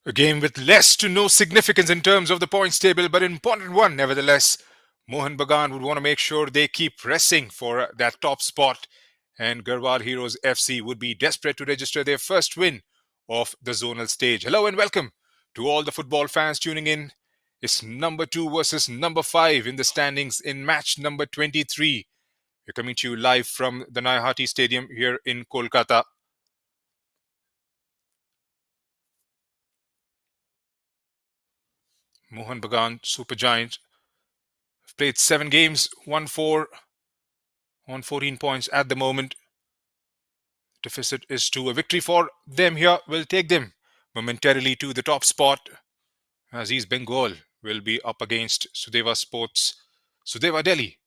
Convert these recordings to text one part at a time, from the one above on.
A game with less to no significance in terms of the points table, but an important one nevertheless. Mohun Bagan would want to make sure they keep pressing for that top spot, and Garhwal Heroes FC would be desperate to register their first win of the zonal stage. Hello and welcome to all the football fans tuning in. It's number 2 versus number 5 in the standings in match number 23. We're coming to you live from the Nayahati Stadium here in Kolkata. Mohun Bagan Super Giant have played 7 games, won 4, on 14 points at the moment. Deficit is 2. A victory for them here will take them momentarily to the top spot, as East Bengal will be up against Sudeva Delhi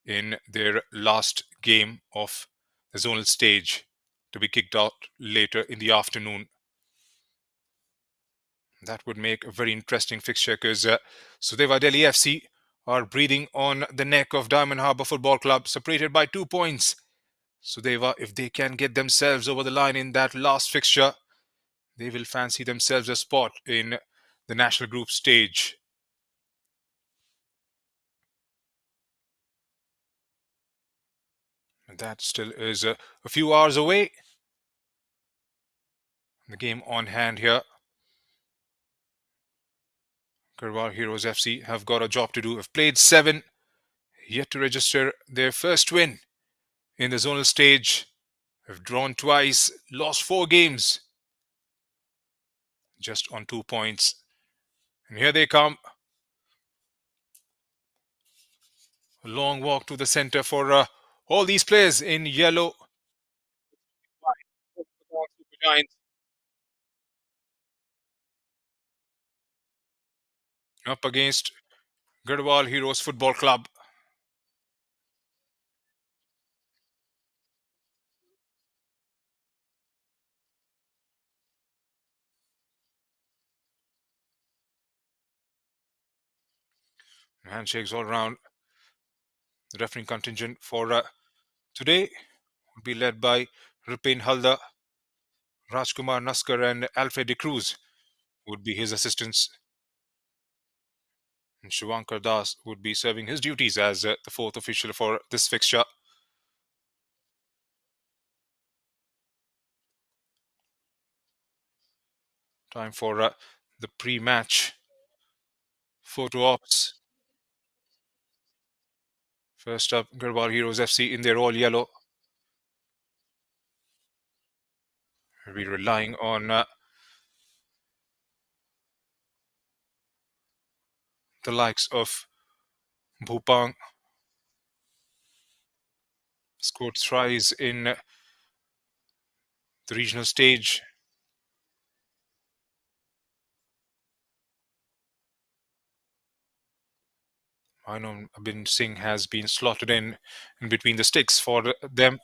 in their last game of the zonal stage to be kicked out later in the afternoon. That would make a very interesting fixture because Sudeva Delhi FC are breathing on the neck of Diamond Harbour Football Club, separated by 2 points. Sudeva, if they can get themselves over the line in that last fixture, they will fancy themselves a spot in the national group stage. And that still is a few hours away. The game on hand here. Garhwal Heroes FC have got a job to do. Have played 7, yet to register their first win in the zonal stage. Have drawn twice, lost 4 games, just on 2 points. And here they come. A long walk to the center for all these players in yellow. Up against Garhwal Heroes Football Club. Handshakes all round. The refereeing contingent for today will be led by Rupin Halda, Rajkumar Naskar, and Alfred de Cruz would be his assistants. And Shivankar Das would be serving his duties as the 4th official for this fixture. Time for the pre-match photo ops. First up, Garhwal Heroes FC in their all yellow. We'll be relying on the likes of Bhupang. Scored tries in the regional stage. I know Abin Singh has been slotted in between the sticks for them.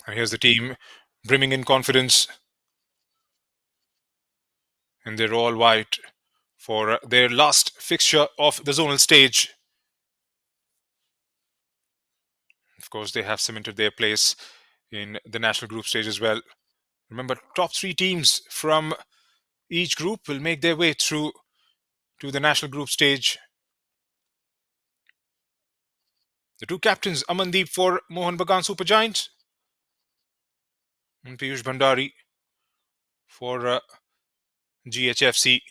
And here's the team brimming in confidence. And they're all white for their last fixture of the zonal stage. Of course, they have cemented their place in the national group stage as well. Remember, top 3 teams from each group will make their way through to the national group stage. The 2 captains, Amandeep for Mohun Bagan Super Giants and Piyush Bhandari for GHFC.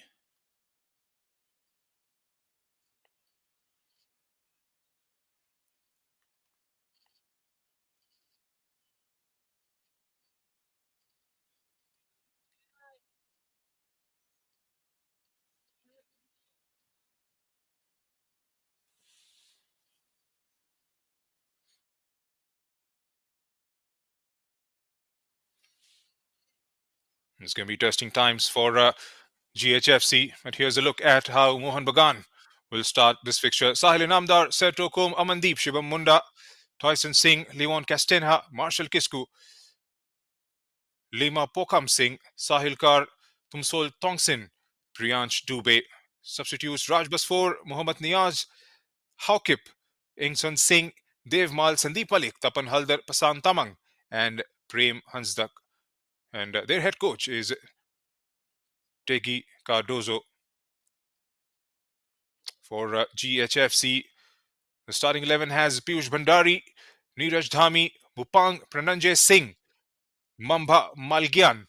It's going to be testing times for GHFC. But here's a look at how Mohun Bagan will start this fixture. Sahil Inamdar, Serto Kom, Amandeep, Shivam Munda, Tyson Singh, Leon Castenha, Marshall Kisku, Lima Pokam Singh, Sahil Kar, Tumsol Tongsin, Priyansh Dubey. Substitutes Raj Basfor, Mohammad Niaz, Haukip, Ingsun Singh, Devmal Sandeepalik, Tapan Haldar Pasan Tamang, and Prem Hansdak. And their head coach is Tegi Cardozo. For GHFC, the starting 11 has Piyush Bhandari, Neeraj Dhami, Bhupang Prananjay Singh, Mamba Malgyan,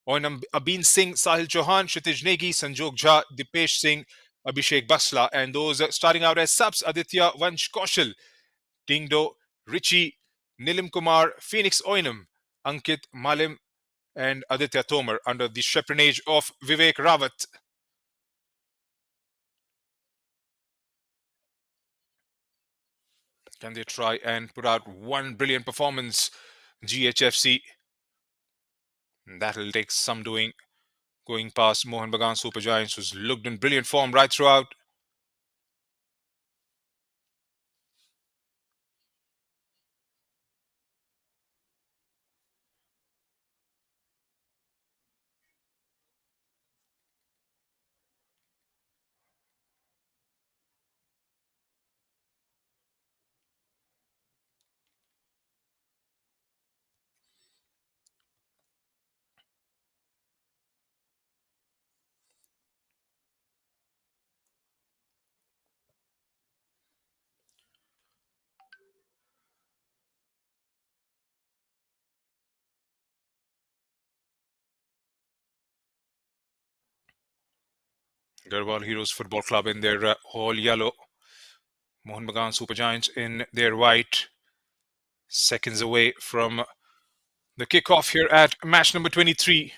Oinam Abin Singh, Sahil Chauhan, Kshitij Negi, Sanjog Jha, Dipesh Singh, Abhishek Basla, and those starting out as subs: Aditya Vansh Kaushal, Dingdo, Richie, Nilim Kumar, Phoenix Oinam, Ankit Malim, and Aditya Tomar under the chaperonage of Vivek Rawat. Can they try and put out one brilliant performance, GHFC? That'll take some doing, going past Mohun Bagan Super Giants, who's looked in brilliant form right throughout. Garhwal Heroes Football Club in their all yellow. Mohun Bagan Super Giants in their white. Seconds away from the kickoff here at match number 23.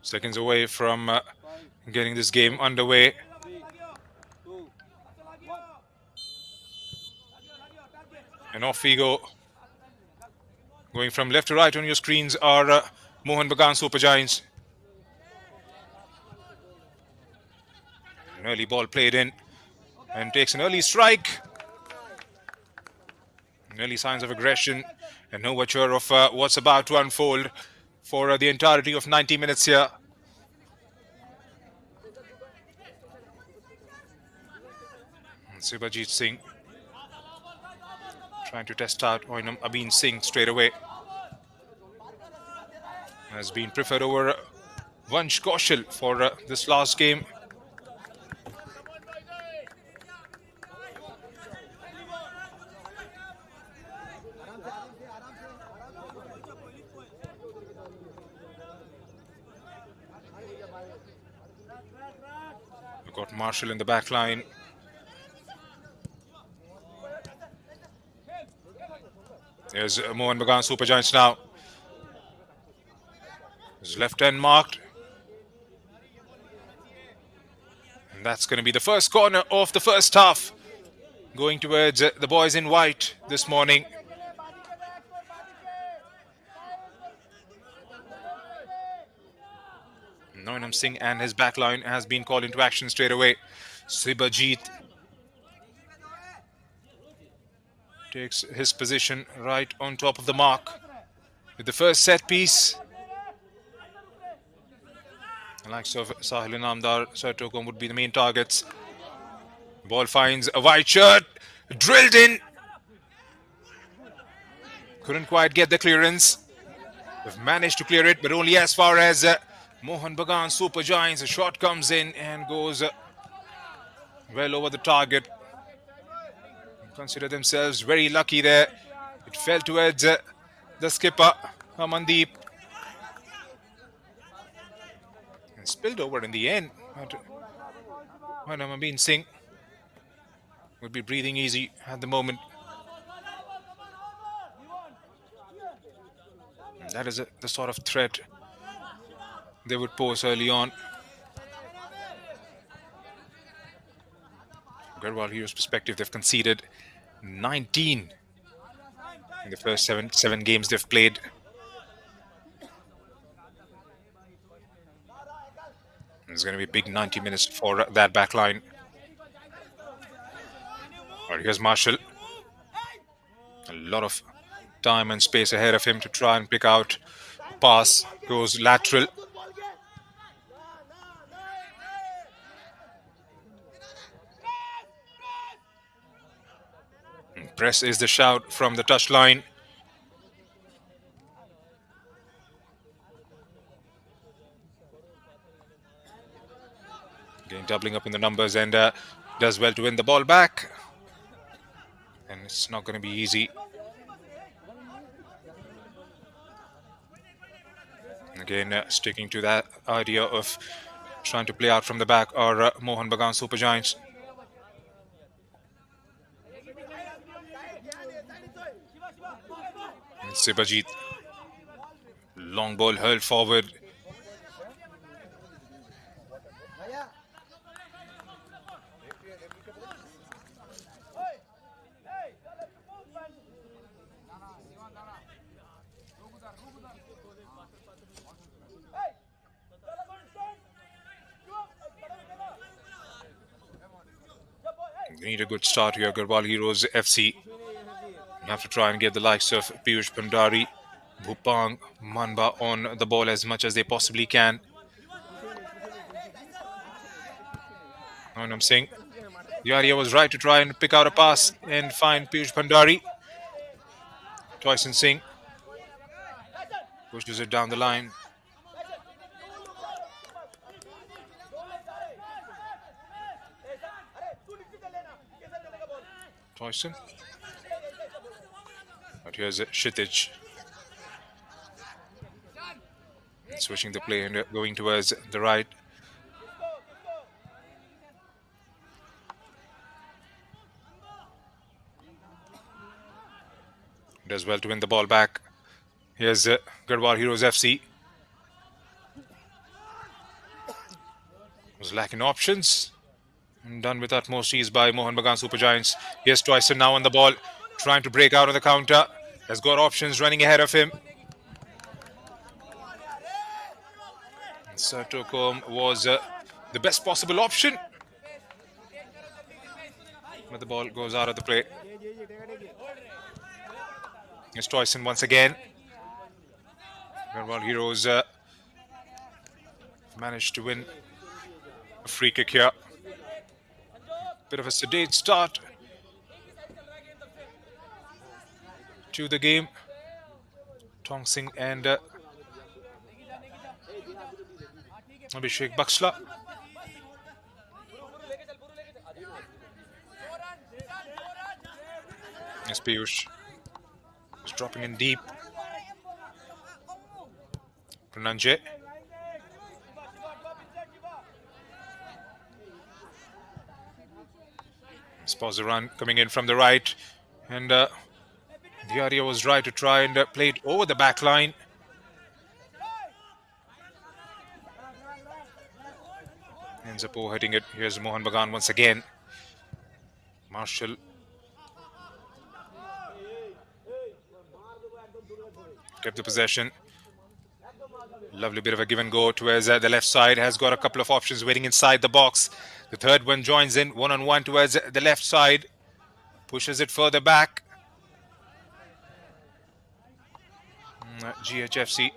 Seconds away from getting this game underway. And off we go. Going from left to right on your screens are Mohun Bagan Super Giants. An early ball played in and takes an early strike. Early signs of aggression and no overture of what's about to unfold for the entirety of 90 minutes here. And Sibajit Singh trying to test out Oinam Abin Singh straight away. Has been preferred over Vansh Kaushal for this last game. We've got Marshall in the back line. There's Mohun Bagan Super Giants now. His left end marked. And that's going to be the first corner of the first half. Going towards the boys in white this morning. Noinam Singh and his backline has been called into action straight away. Sibajit takes his position right on top of the mark with the first set piece. The likes of Sahil Inamdar, Sartokum would be the main targets. Ball finds a white shirt, drilled in. Couldn't quite get the clearance. They've managed to clear it, but only as far as Mohun Bagan Super Giants. A shot comes in and goes well over the target. Consider themselves very lucky there. It fell towards the skipper, Amandeep. And spilled over in the end. But Amabeen Singh would be breathing easy at the moment. And that is the sort of threat they would pose early on. Garhwal Heroes' perspective, they've conceded 19 in the first seven games they've played. It's going to be a big 90 minutes for that back line. Right, here's Marshall. A lot of time and space ahead of him to try and pick out a pass. Goes lateral. And press is the shout from the touchline. Again, doubling up in the numbers and does well to win the ball back. And it's not going to be easy. Again, sticking to that idea of trying to play out from the back are Mohun Bagan Super Giants. And Sibajit. Long ball hurled forward. They need a good start here, Garhwal Heroes FC. You have to try and get the likes of Piyush Pandari, Bhupang, Manba on the ball as much as they possibly can. And I'm saying the idea was right to try and pick out a pass and find Piyush Pandari. Toyson Singh pushes it down the line. Toyson. But here's Kshitij. Switching the play and going towards the right. Does well to win the ball back. Here's Garhwal Heroes FC. Was lacking options. And done with utmost ease by Mohun Bagan Super Giants. Here's Toyson now on the ball, trying to break out of the counter. Has got options running ahead of him. Sertokom was the best possible option. But the ball goes out of the play. Here's Toyson once again. Garhwal Heroes managed to win a free kick here. Bit of a sedate start to the game. Tong Singh and Abhishek Baksla. Yes, Piyush is dropping in deep. Prananjay. Spawns the run coming in from the right. And the idea was right to try and play it over the back line. Ends up overhitting it. Here's Mohun Bagan once again. Marshall. Kept the possession. Lovely bit of a give and go towards the left side. Has got a couple of options waiting inside the box. The third one joins in one-on-one towards the left side. Pushes it further back. GHFC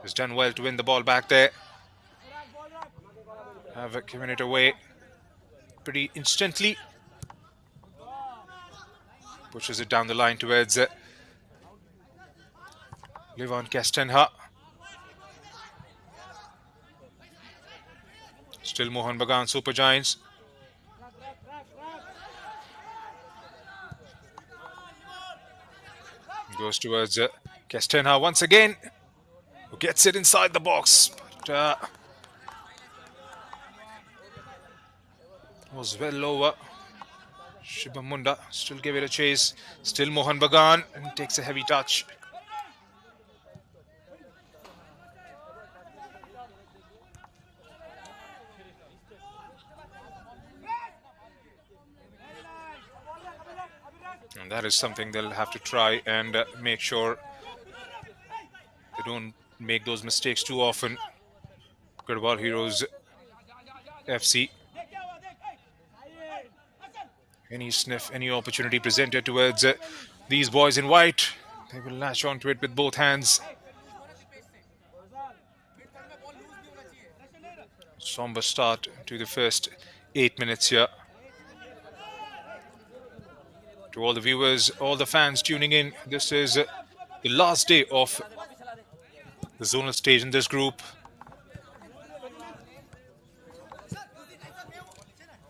has done well to win the ball back there. Have given it away pretty instantly. Pushes it down the line towards Levan Kastenha. Still Mohun Bagan Super Giants. Goes towards Kastenha once again, who gets it inside the box. But was well over. Shubham Munda still gave it a chase. Still Mohun Bagan and takes a heavy touch. And that is something they'll have to try and make sure they don't make those mistakes too often. Garhwal Heroes FC. Any sniff, any opportunity presented towards these boys in white, they will latch onto it with both hands. Somber start to the first 8 minutes here. To all the viewers, all the fans tuning in, this is the last day of the zonal stage in this group.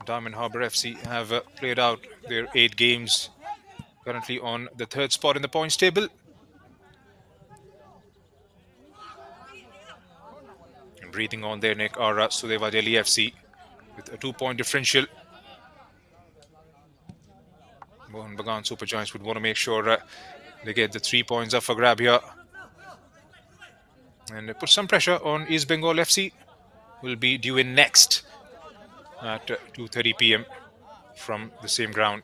Diamond Harbour FC have played out their 8 games, currently on the 3rd spot in the points table. And breathing on their neck are Sudeva Delhi FC with a 2-point differential. Mohun Bagan Super Giants would want to make sure they get the 3 points up for grab here. And put some pressure on East Bengal FC. Will be due in next at 2:30 p.m. from the same ground.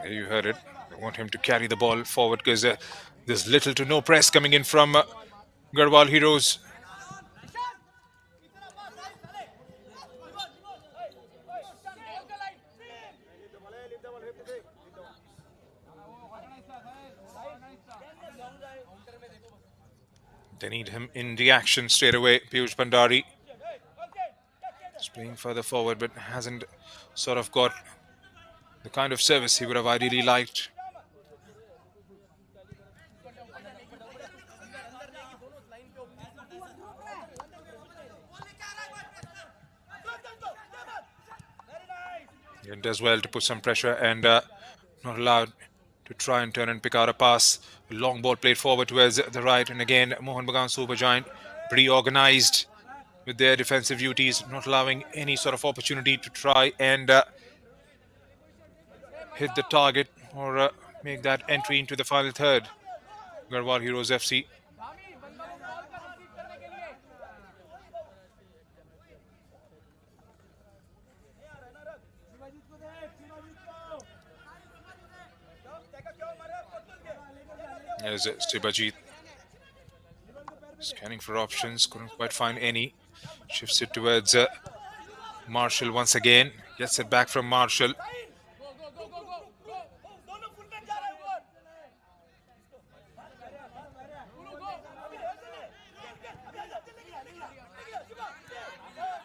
There you heard it. They want him to carry the ball forward because there's little to no press coming in from Garhwal Heroes. They need him in the action straight away. Piyush Bhandari is playing further forward but hasn't sort of got the kind of service he would have ideally liked. It does well to put some pressure and not allowed to try and turn and pick out a pass. Long ball played forward towards the right, and again Mohun Bagan Super Giant pretty organized with their defensive duties, not allowing any sort of opportunity to try and hit the target or make that entry into the final third. Garhwal Heroes FC. There's Sibajit scanning for options, couldn't quite find any. Shifts it towards Marshall once again. Gets it back from Marshall.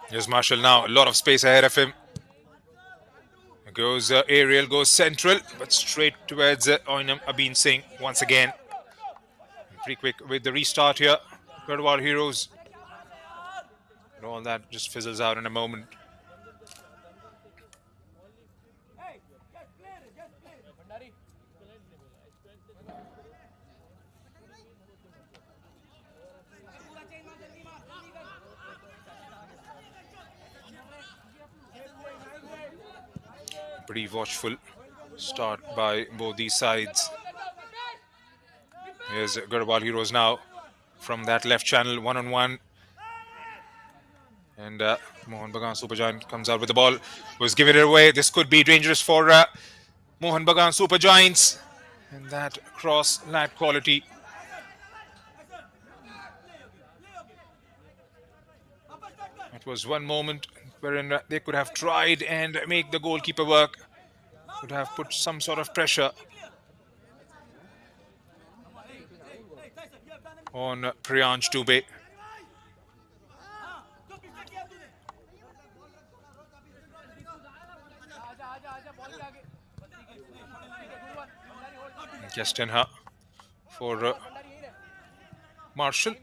Here's Marshall now, a lot of space ahead of him. Goes aerial, goes central, but straight towards Oinam Abin Singh once again. Pretty quick with the restart here. Garhwal Heroes. And all that just fizzles out in a moment. Pretty watchful start by both these sides. Here's Garhwal Heroes now from that left channel, one-on-one. And Mohun Bagan Super Giant comes out with the ball. Was giving it away. This could be dangerous for Mohun Bagan Super Giants. And that cross lat quality. It was one moment wherein they could have tried and make the goalkeeper work. Could have put some sort of pressure on Priyansh Dubey. Kestenha for Marshall.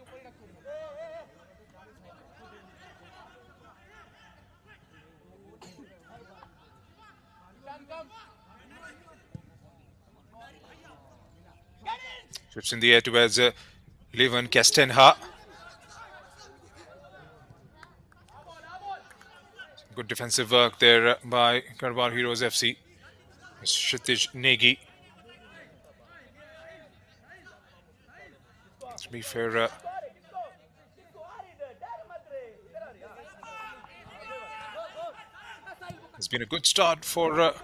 It's in the air towards Levan Castenha. Good defensive work there by Garhwal Heroes FC. Kshitij Negi. To be fair, it's been a good start for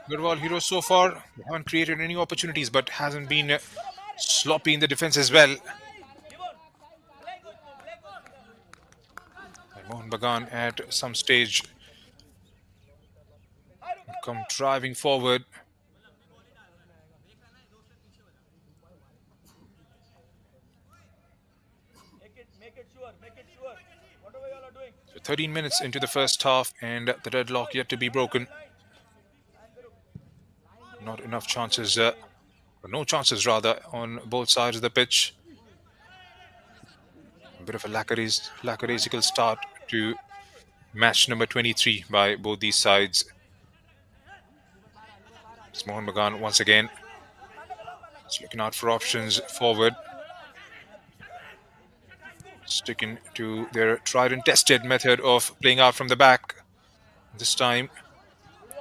Garhwal Heroes so far. They haven't created any opportunities, but hasn't been sloppy in the defense as well. And Mohun Bagan at some stage come driving forward. So 13 minutes into the first half, and the deadlock yet to be broken. Not enough chances, or no chances rather, on both sides of the pitch. A bit of a lackadaisical start to match number 23 by both these sides. It's Mohun Bagan once again. It's looking out for options forward. Sticking to their tried and tested method of playing out from the back. This time,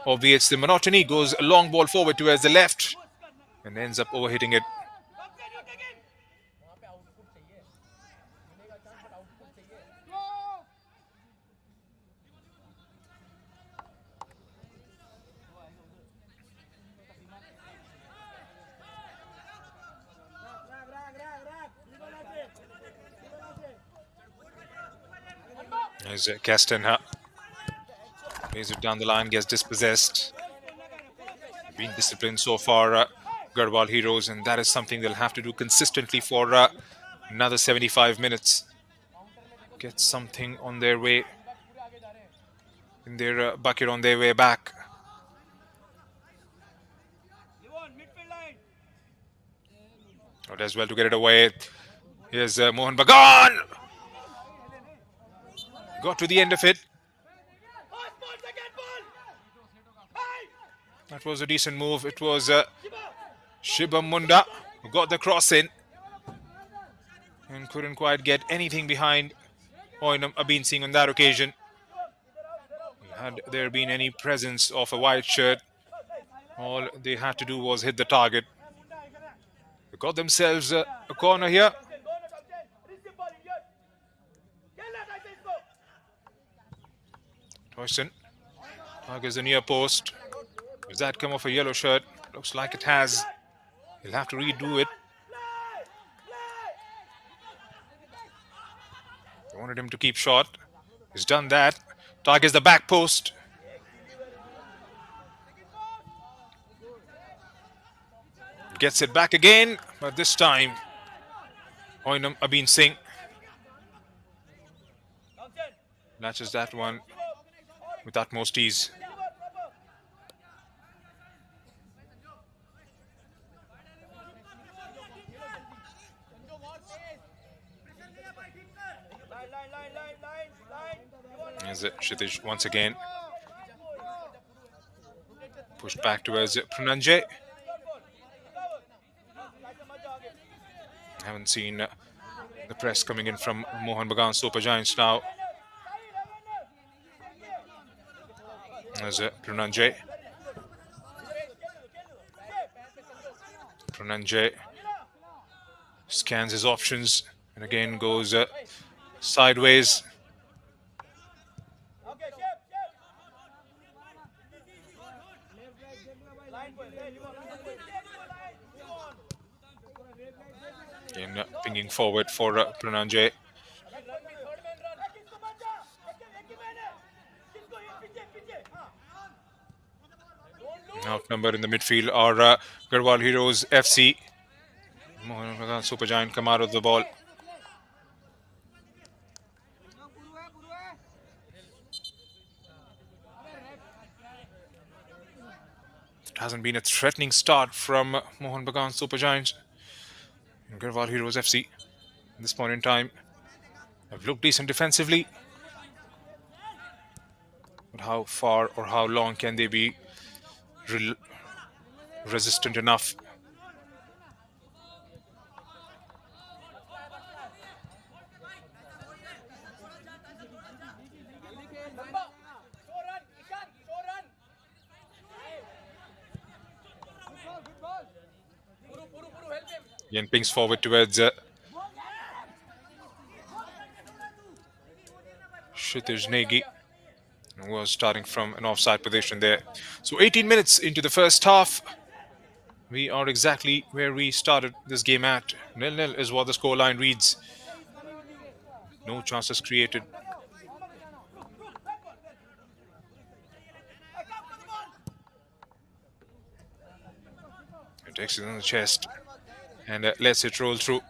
obviates the monotony, goes a long ball forward towards the left and ends up overhitting it. There's Castenha. Plays it down the line, gets dispossessed. Been disciplined so far, Garhwal Heroes, and that is something they'll have to do consistently for another 75 minutes. Get something on their way, in their bucket on their way back. Oh, does well to get it away. Here's Mohun Bagan. Got to the end of it. That was a decent move. It was Shibam Munda who got the cross in and couldn't quite get anything behind Oinam Abin Singh on that occasion. Had there been any presence of a white shirt, all they had to do was hit the target. They got themselves a corner here. Toyson targets the near post. Does that come off a yellow shirt? Looks like it has. He'll have to redo it. They wanted him to keep short. He's done that. Targets the back post. Gets it back again, but this time Oinam Abin Singh latches that one with utmost ease. There's Kshitij once again. Pushed back towards Prananjay. Haven't seen the press coming in from Mohun Bagan Super Giants now. There's Prananjay. Prananjay scans his options and again goes sideways. Again, pinging forward for Prananjay. Outnumbered in the midfield are Garhwal Heroes FC. Mohun Bagan Super Giant come out of the ball. It hasn't been a threatening start from Mohun Bagan Super Giants. Garhwal Heroes FC at this point in time have looked decent defensively, but how far or how long can they be resistant enough? Yen pings forward towards Kshitij Negi, who was starting from an offside position there. So 18 minutes into the first half. We are exactly where we started this game at. 0-0 is what the scoreline reads. No chances created. It takes it on the chest and lets it roll through.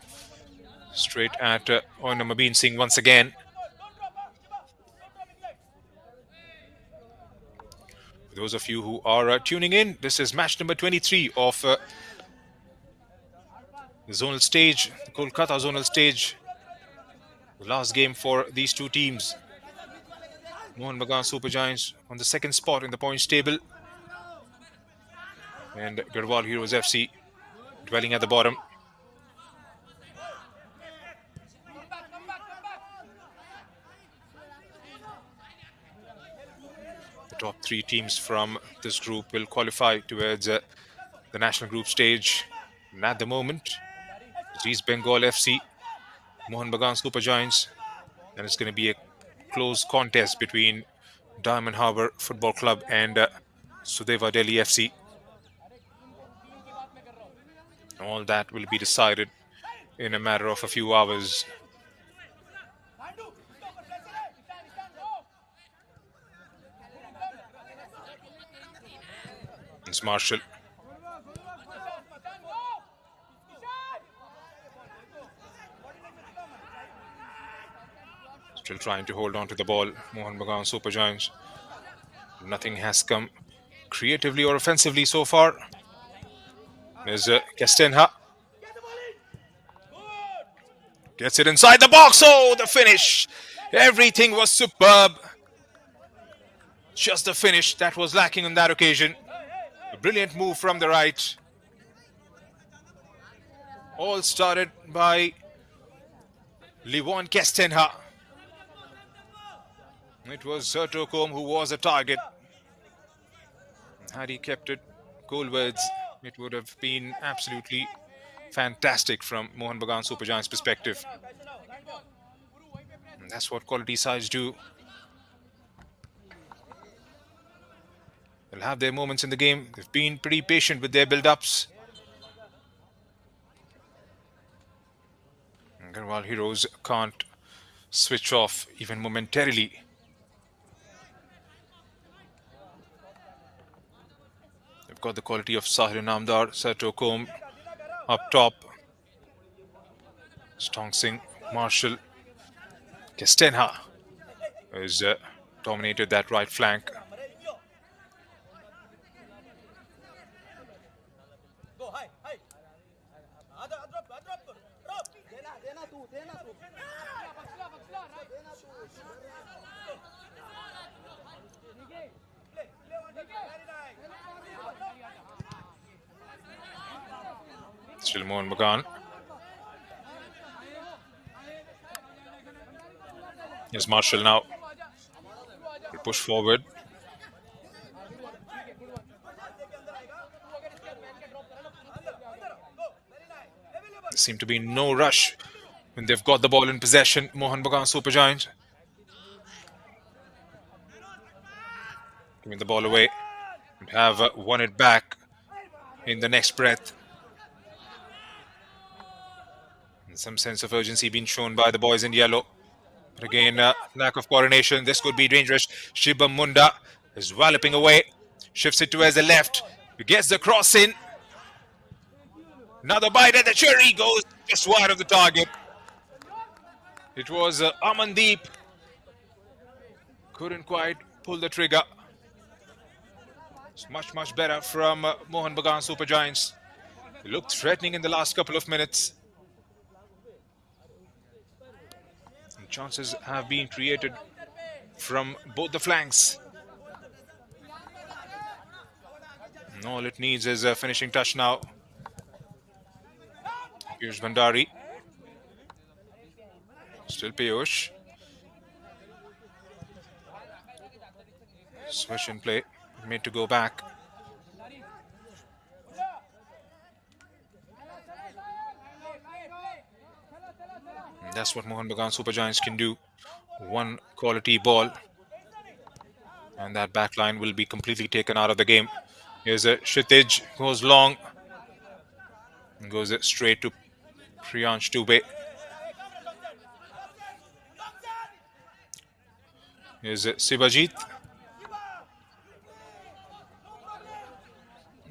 Straight at Oinamabin Singh once again. For those of you who are tuning in, this is match number 23 of the zonal stage, the Kolkata zonal stage. The last game for these two teams. Mohun Bagan Super Giants on the second spot in the points table. And Garhwal Heroes FC dwelling at the bottom. The top three teams from this group will qualify towards the national group stage. And at the moment, it's East Bengal FC, Mohun Bagan Super Giants, and it's going to be a close contest between Diamond Harbour Football Club and Sudeva Delhi FC. All that will be decided in a matter of a few hours. It's Marshall. Still trying to hold on to the ball. Mohun Bagan Super Giants. Nothing has come creatively or offensively so far. There's Castenha. Gets it inside the box. Oh, the finish. Everything was superb. Just the finish that was lacking on that occasion. A brilliant move from the right. All started by Livon Castenha. It was Sertocombe who was a target. Had he kept it goalwards, it would have been absolutely fantastic from Mohun Bagan Super Giants' perspective. And that's what quality sides do. They'll have their moments in the game. They've been pretty patient with their build-ups. Garhwal Heroes can't switch off even momentarily. They've got the quality of Sahir Namdar, Sertocombe up top. Stong Singh, Marshall, Castenha has dominated that right flank. Still Mohun Bagan. Here's Marshall now. He'll push forward. There seems to be no rush when they've got the ball in possession. Mohun Bagan Super Giants. Giving the ball away and have won it back in the next breath. And some sense of urgency being shown by the boys in yellow. But again, lack of coordination. This could be dangerous. Shibam Munda is walloping away. Shifts it towards the left. He gets the cross in. Another bite at the cherry, goes just wide of the target. It was Amandeep. Couldn't quite pull the trigger. It's much better from Mohun Bagan Super Giants. They looked threatening in the last couple of minutes. And chances have been created from both the flanks. And all it needs is a finishing touch now. Piyush Bhandari. Still Piyush. Switch in play. Made to go back. That's what Mohun Bagan Super Giants can do. One quality ball, and that back line will be completely taken out of the game. Here's a Kshitij, goes long, and goes straight to Priyansh Dubey. Here's Sibajit.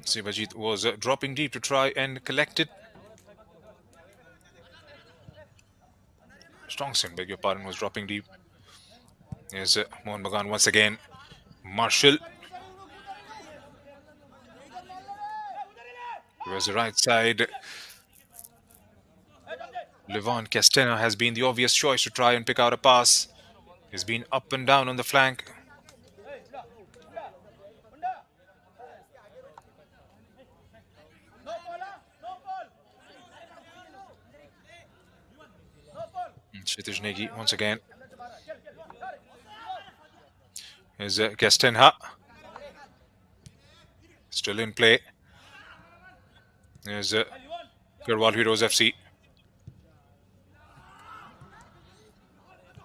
Sibajit was dropping deep to try and collect it. Strongson, beg your pardon, was dropping deep. Here's Mohun Bagan once again. Marshall. Towards the right side. Levon Castena has been the obvious choice to try and pick out a pass. He's been up and down on the flank. Kshitij Negi once again. Here's Castenha. Still in play. There's Garhwal Heroes FC.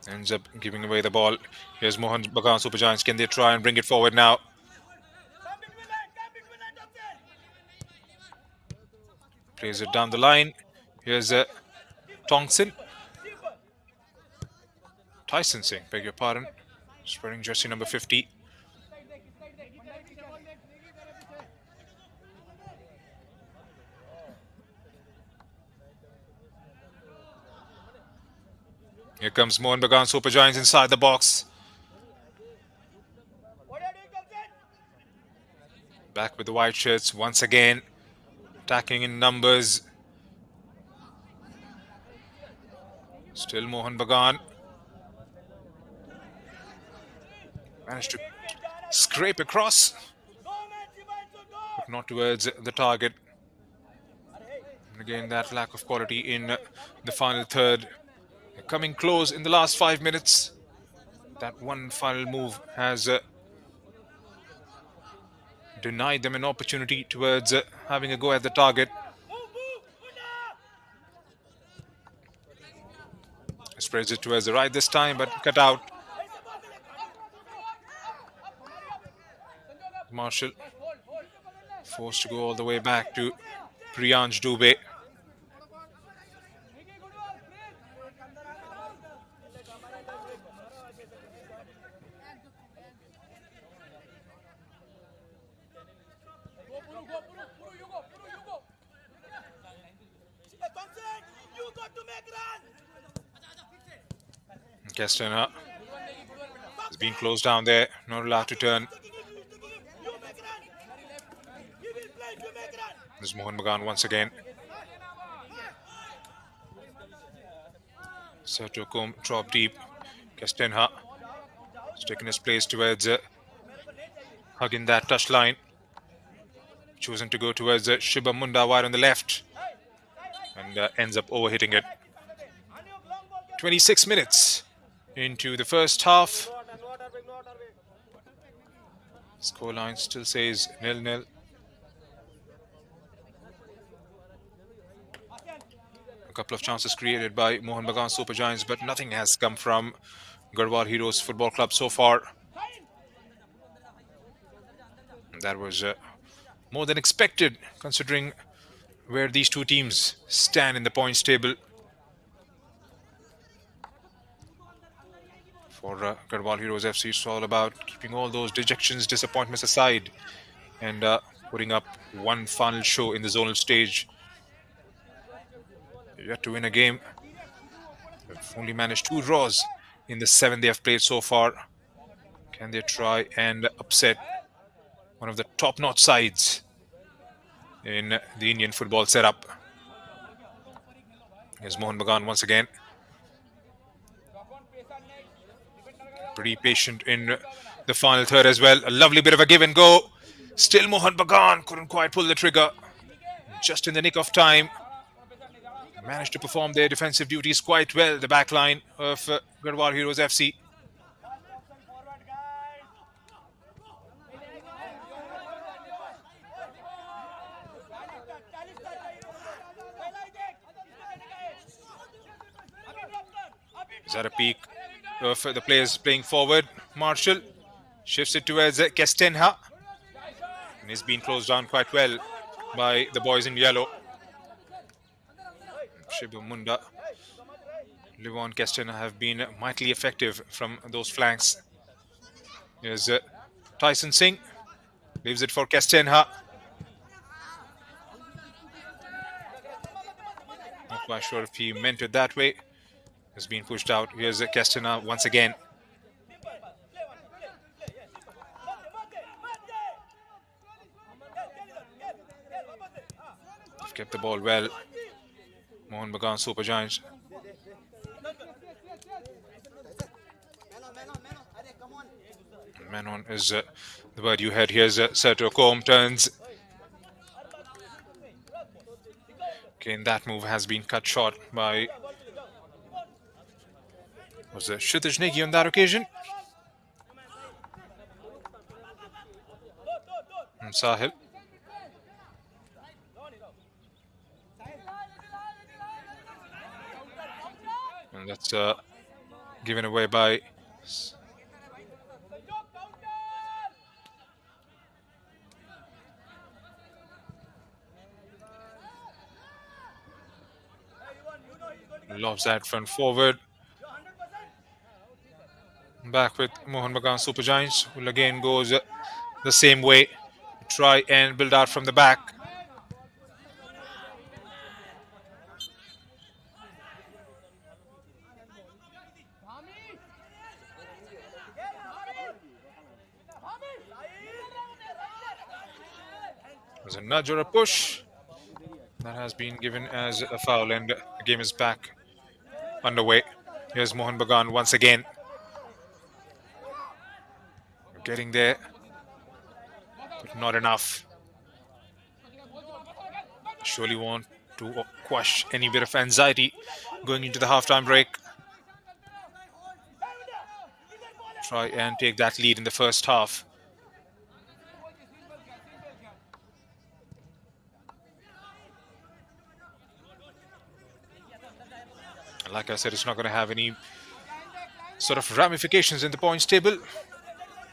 Ends up giving away the ball. Here's Mohun Bagan Super Giants. Can they try and bring it forward now? Plays it down the line. Here's Tongson. Tyson Singh, beg your pardon. He's wearing jersey number 50. Here comes Mohun Bagan Super Giants inside the box. Back with the white shirts once again. Attacking in numbers. Still Mohun Bagan. Managed to scrape across, but not towards the target. And again, that lack of quality in the final third. Coming close in the last 5 minutes. That one final move has denied them an opportunity towards having a go at the target. Spreads it towards the right this time, but cut out. Marshall forced to go all the way back to Priyansh Dubey. Castena has been closed down there, not allowed to turn. This is Mohun Bagan once again. Sertokum drop deep. Castenha has taken his place towards hugging that touch line. Chosen to go towards Shiba Munda wide on the left. And ends up overhitting it. 26 minutes into the first half. Scoreline still says 0-0. A couple of chances created by Mohun Bagan Super Giants, but nothing has come from Garhwal Heroes Football Club so far. That was more than expected, considering where these two teams stand in the points table. For Garhwal Heroes FC, it's all about keeping all those dejections, disappointments aside and putting up one final show in the zonal stage. Yet to win a game. They've only managed 2 draws in the 7 they have played so far. Can they try and upset one of the top-notch sides in the Indian football setup? Here's Mohun Bagan once again. Pretty patient in the final third as well. A lovely bit of a give and go. Still Mohun Bagan couldn't quite pull the trigger. Just in the nick of time. Managed to perform their defensive duties quite well, the back line of Garhwal Heroes FC. that a peak of the players playing forward? Marshall shifts it towards Kestenha. And he's been closed down quite well by the boys in yellow. Shibu Munda, Livon Kestenha have been mightily effective from those flanks. Here's Tyson Singh. Leaves it for Kestenha. Not quite sure if he meant it that way. Has been pushed out. Here's Kestenha once again. They've kept the ball well. Mohun Bagan Super Giants. Man on is the word you heard. Here's Sergio Combe turns. Again, that move has been cut short by... Was it Kshitij Negi on that occasion? And Sahil. And that's given away by... Lobs that front forward. Back with Mohun Bagan Super Giants, who again goes the same way. Try and build out from the back. There's a nudge or a push. That has been given as a foul, and the game is back underway. Here's Mohun Bagan once again. Getting there, but not enough. Surely want to quash any bit of anxiety going into the halftime break. Try and take that lead in the first half. Like I said, it's not going to have any sort of ramifications in the points table.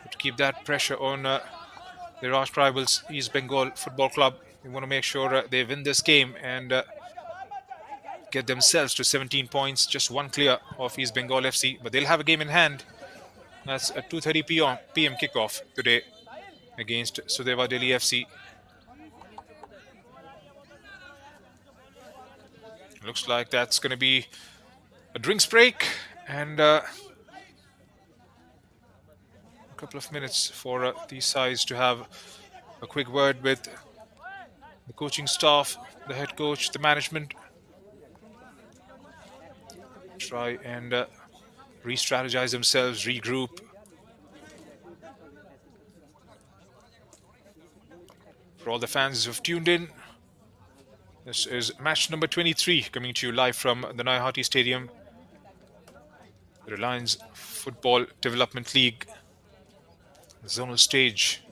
But to keep that pressure on their arch rivals, East Bengal Football Club, they want to make sure they win this game and get themselves to 17 points, just one clear of East Bengal FC. But they'll have a game in hand. That's a 2:30 p.m. kickoff today against Sudeva Delhi FC. Looks like that's going to be a drinks break and a couple of minutes for these sides to have a quick word with the coaching staff, the head coach, the management. Try and re-strategize themselves, regroup. For all the fans who've tuned in, this is match number 23 coming to you live from the Nayahati Stadium. The Reliance Football Development League zonal stage.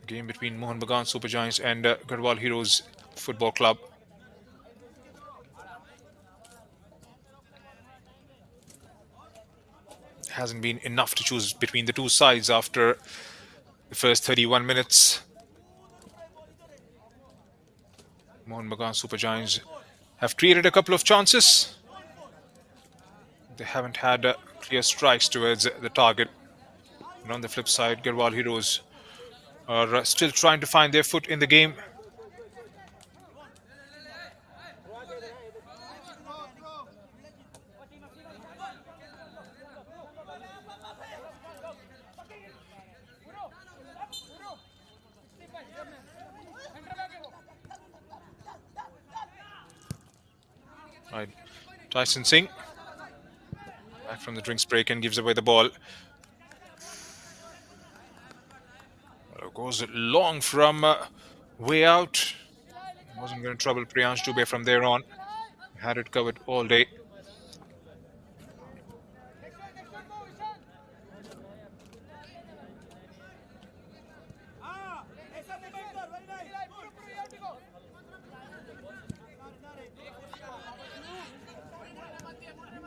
Game between Mohun Bagan Super Giants and Garhwal Heroes Football Club. Hasn't been enough to choose between the two sides after the first 31 minutes. Mohun Bagan Super Giants have created a couple of chances. They haven't had clear strikes towards the target. And on the flip side, Garhwal Heroes are still trying to find their foot in the game. Right. Tyson Singh back from the drinks break and gives away the ball. Goes long from way out. Wasn't going to trouble Priyansh Dubey from there on. Had it covered all day.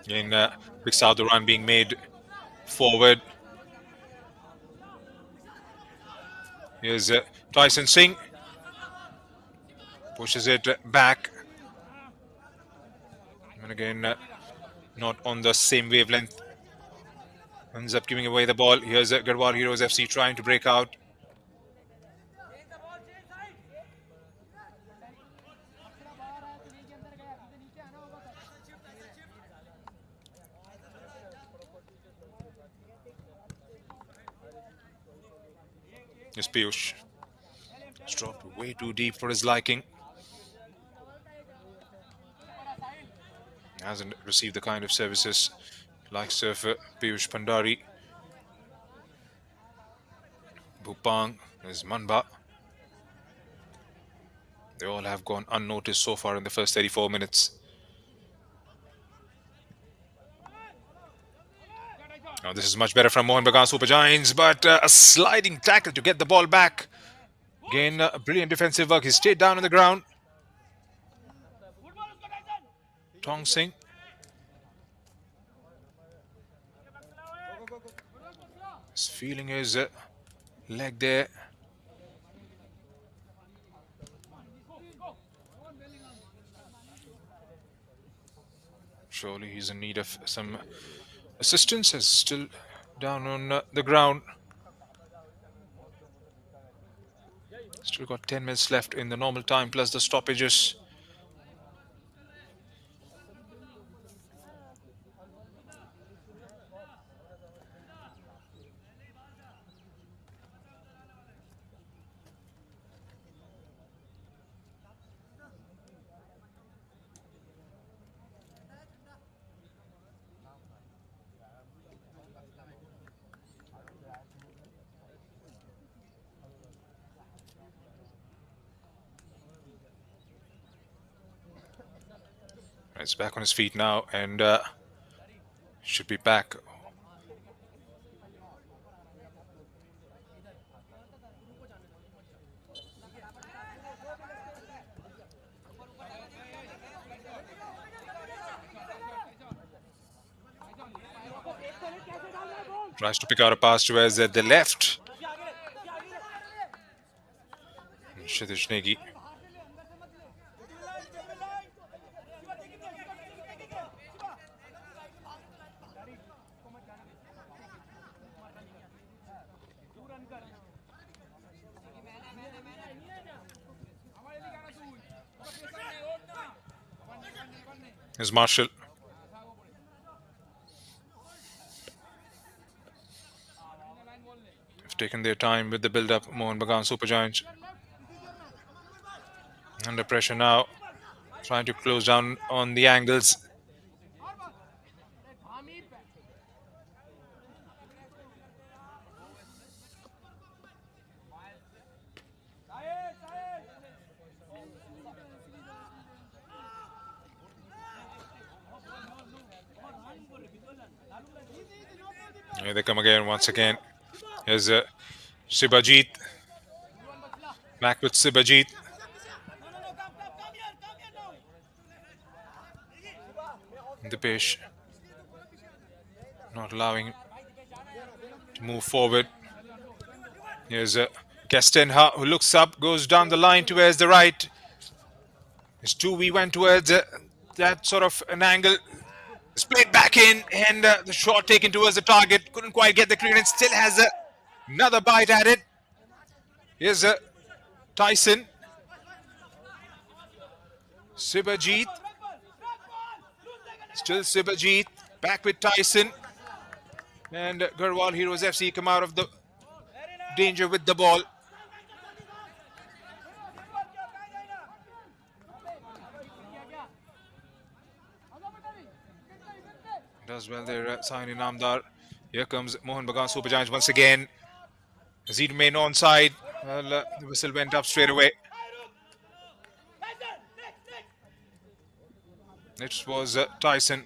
In picks out the run being made forward. Here's Tyson Singh. Pushes it back. And again, not on the same wavelength. Ends up giving away the ball. Here's Garhwal Heroes FC trying to break out. Yes, Piyush. It's dropped way too deep for his liking. Hasn't received the kind of services likes of Piyush Pandari. Bhupang, there's Manba. They all have gone unnoticed so far in the first 34 minutes. Now this is much better from Mohun Bagan Super Giants, but a sliding tackle to get the ball back. Again, brilliant defensive work. He stayed down on the ground. Tong Singh. He's feeling his leg there. Surely he's in need of some assistance. Is still down on the ground. Still got 10 minutes left in the normal time plus the stoppages. He's back on his feet now and should be back. Tries to pick out a pass towards the left. Kshitish Negi. Here's Marshall. Have taken their time with the build-up. Mohun Bagan Super Giants under pressure now, trying to close down on the angles. Here they come again, once again. Here's Sibajit. Back with Sibajit. Dipesh not allowing to move forward. Here's Kastenha, who looks up, goes down the line towards the right. His 2V went towards that sort of an angle. It's played back in, and the shot taken towards the target. Couldn't quite get the clearance. Still has another bite at it. Here's Tyson. Sibajit. Still Sibajit. Back with Tyson. And Garhwal Heroes FC come out of the danger with the ball. Does well there, Saini Namdar. Here comes Mohun Bagan Super Giants once again. As he remained onside, well, the whistle went up straight away. It was Tyson.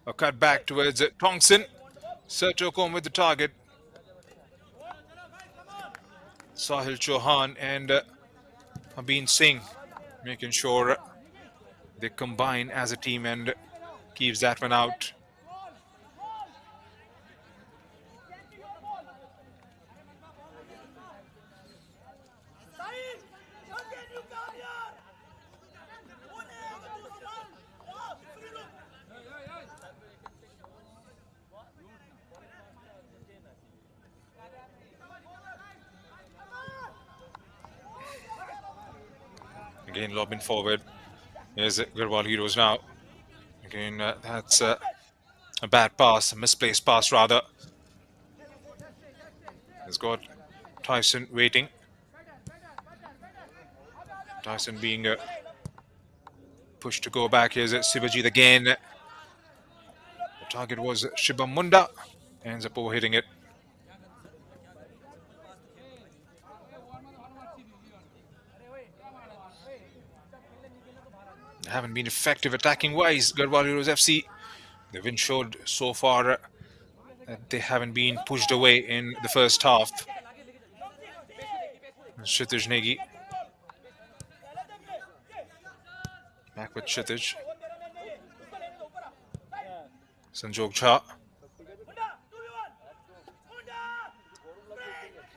A cut back towards Tongson. Sertokom with the target. Sahil Chauhan and Abin Singh making sure they combine as a team and keeps that one out. Again, lobbing forward. Here's Garhwal Heroes now. Again, that's a bad pass, a misplaced pass rather. He's got Tyson waiting. Tyson being pushed to go back. Here's Sivajit again. The target was Shibam Munda. Ends up overhitting it. They haven't been effective attacking wise, Garhwal Heroes FC. They've been showed so far that they haven't been pushed away in the first half. Kshitij Negi. Back with Kshitij. Sanjog Jha.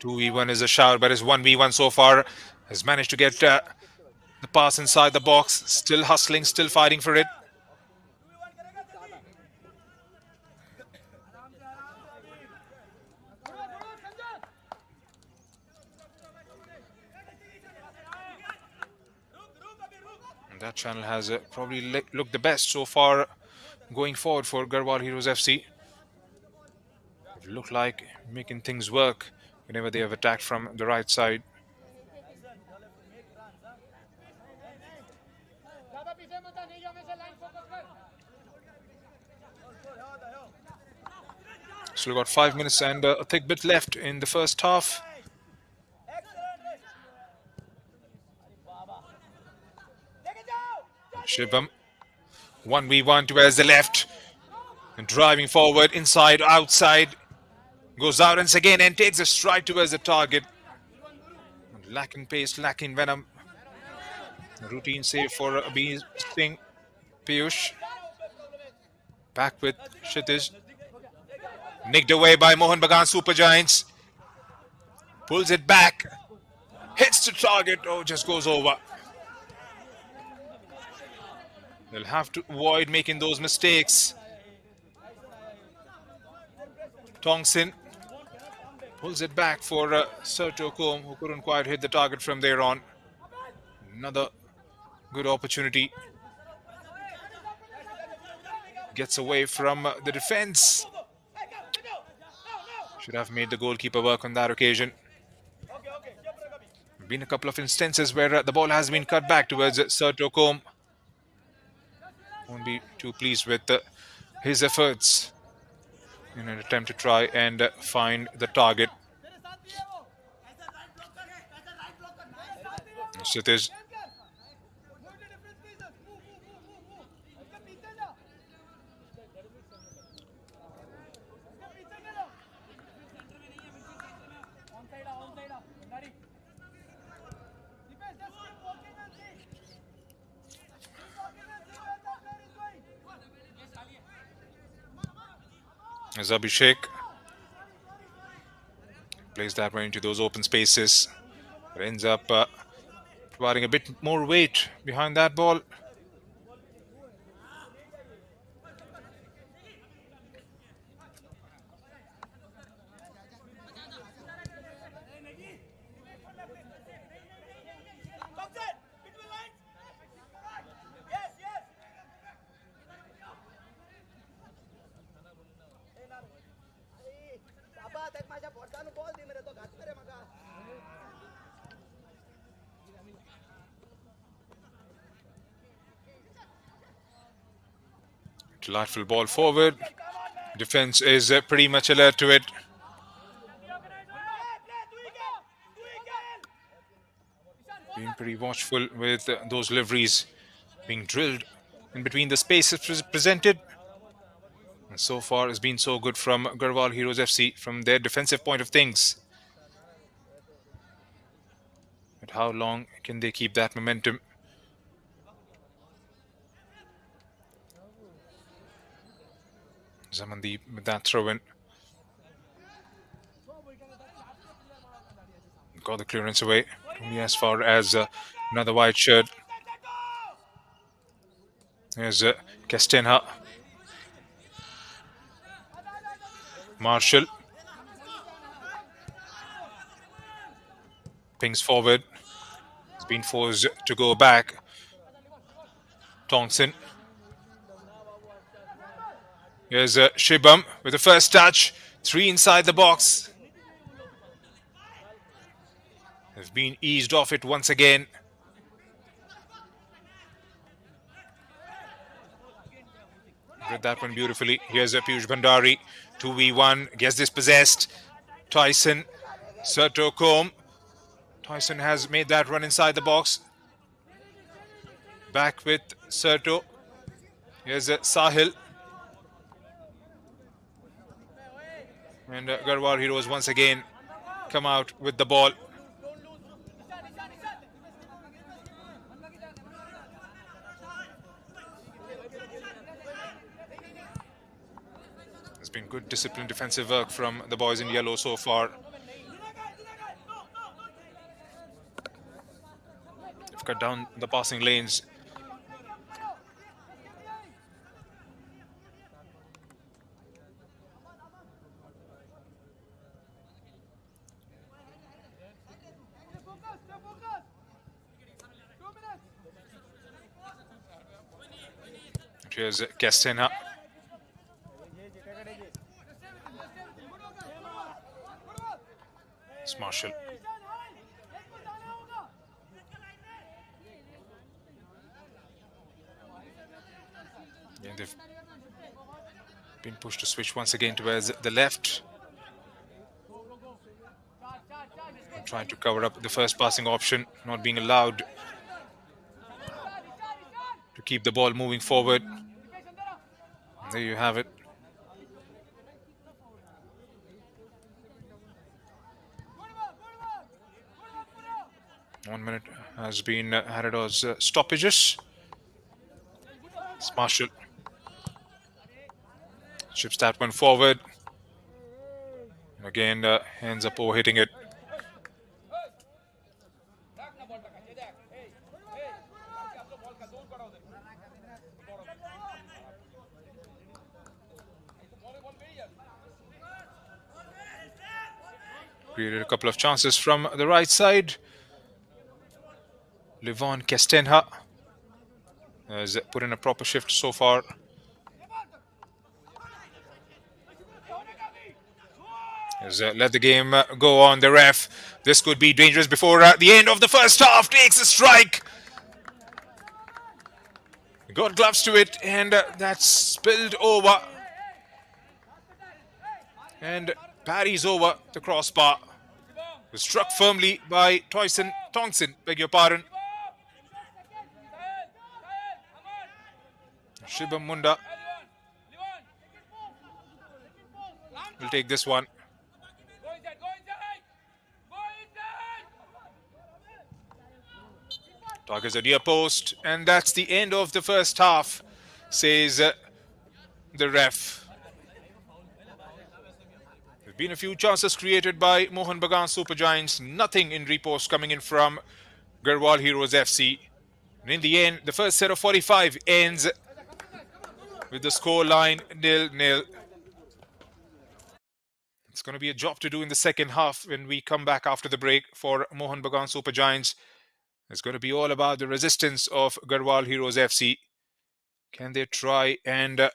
2v1 is a shout, but it's 1v1 so far. Has managed to get the pass inside the box. Still hustling, still fighting for it. And that channel has probably looked the best so far going forward for Garhwal Heroes FC. It looked like making things work whenever they have attacked from the right side. Still got 5 minutes and a thick bit left in the first half. Shibam, 1v1 towards the left. And driving forward, inside, outside. Goes out once again and takes a stride towards the target. Lacking pace, lacking venom. A routine save for Abhi Singh. Piyush. Back with Kshitij. Nicked away by Mohun Bagan Super Giants. Pulls it back. Hits the target. Oh, just goes over. They'll have to avoid making those mistakes. Tongsin pulls it back for Sertokom, who couldn't quite hit the target from there on. Another good opportunity. Gets away from the defense. Should have made the goalkeeper work on that occasion. Been a couple of instances where the ball has been cut back towards Sertokom. Won't be too pleased with his efforts in an attempt to try and find the target. Kshitij. As Abhishek plays that one into those open spaces, but ends up providing a bit more weight behind that ball. Delightful ball forward. Defense is pretty much alert to it. Being pretty watchful with those liveries being drilled in between the spaces presented. And so far it's been so good from Garhwal Heroes FC from their defensive point of things. But how long can they keep that momentum? Zamandeep with that throw-in. Got the clearance away. Only as far as another white shirt. There's Castenha. Marshall. Pings forward. been forced to go back. Thompson. Here's Shibam with the first touch. 3 inside the box. Have been eased off it once again. Read that one beautifully. Here's a Piyush Bhandari. 2v1. Gets dispossessed. Tyson. Serto Combe. Tyson has made that run inside the box. Back with Serto. Here's Sahil. And Garhwal Heroes once again come out with the ball. There's been good disciplined defensive work from the boys in yellow so far. They've cut down the passing lanes. Here's Castanha. It's Marshall. Yeah, they've been pushed to switch once again towards the left. Trying to cover up the first passing option, not being allowed to keep the ball moving forward. There you have it. One minute has been added as stoppages. It's Marshall. Ships that one forward. And again, ends up overhitting it. Created a couple of chances from the right side. Levon Castanha has put in a proper shift so far. Has let the game go on. The ref. This could be dangerous before the end of the first half. Takes a strike. Got gloves to it, and that's spilled over. And parries over the crossbar. Was struck firmly by Thompson, beg your pardon. Shibam Munda will take this one. Targets a near post, and that's the end of the first half, says the ref. There have been a few chances created by Mohun Bagan Super Giants, nothing in repost coming in from Garhwal Heroes FC. And in the end, the first set of 45 ends with the score line 0-0. It's going to be a job to do in the second half when we come back after the break for Mohun Bagan Super Giants. It's going to be all about the resistance of Garhwal Heroes FC. Can they try and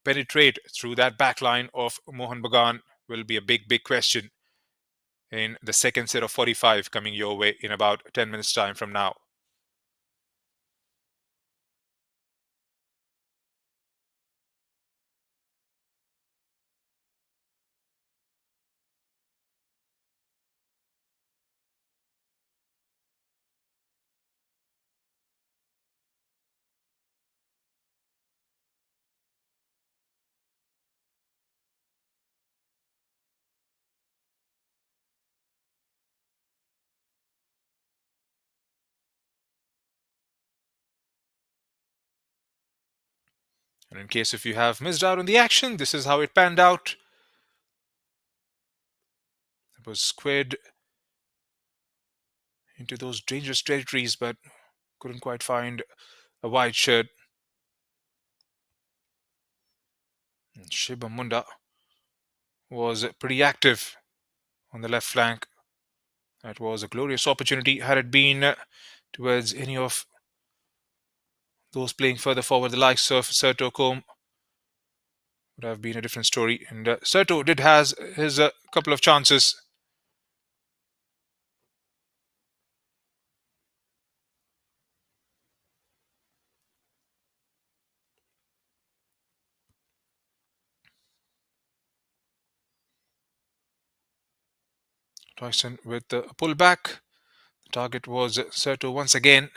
penetrate through that back line of Mohun Bagan? Will be a big question in the second set of 45 coming your way in about 10 minutes time from now. And in case if you have missed out on the action, this is how it panned out. It was squared into those dangerous territories, but couldn't quite find a white shirt. And Shibam Munda was pretty active on the left flank. That was a glorious opportunity had it been towards any of those playing further forward. The likes of Serto Combe would have been a different story. And Serto did has his couple of chances. Tyson with the pullback. The target was Serto once again.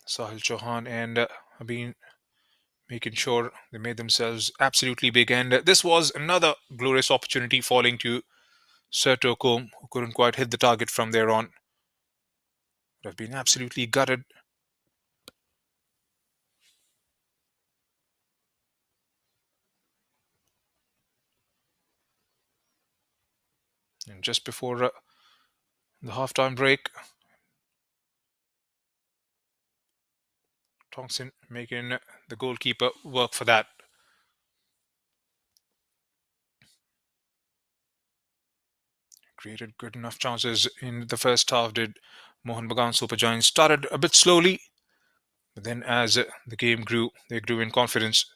Sahil Chauhan and Habeen making sure they made themselves absolutely big. And this was another glorious opportunity falling to Serto Combe, who couldn't quite hit the target from there on. Would have been absolutely gutted. And just before the halftime break, Thompson making the goalkeeper work for that. Created good enough chances in the first half, did Mohun Bagan Super Giants. Started a bit slowly, but then as the game grew, they grew in confidence.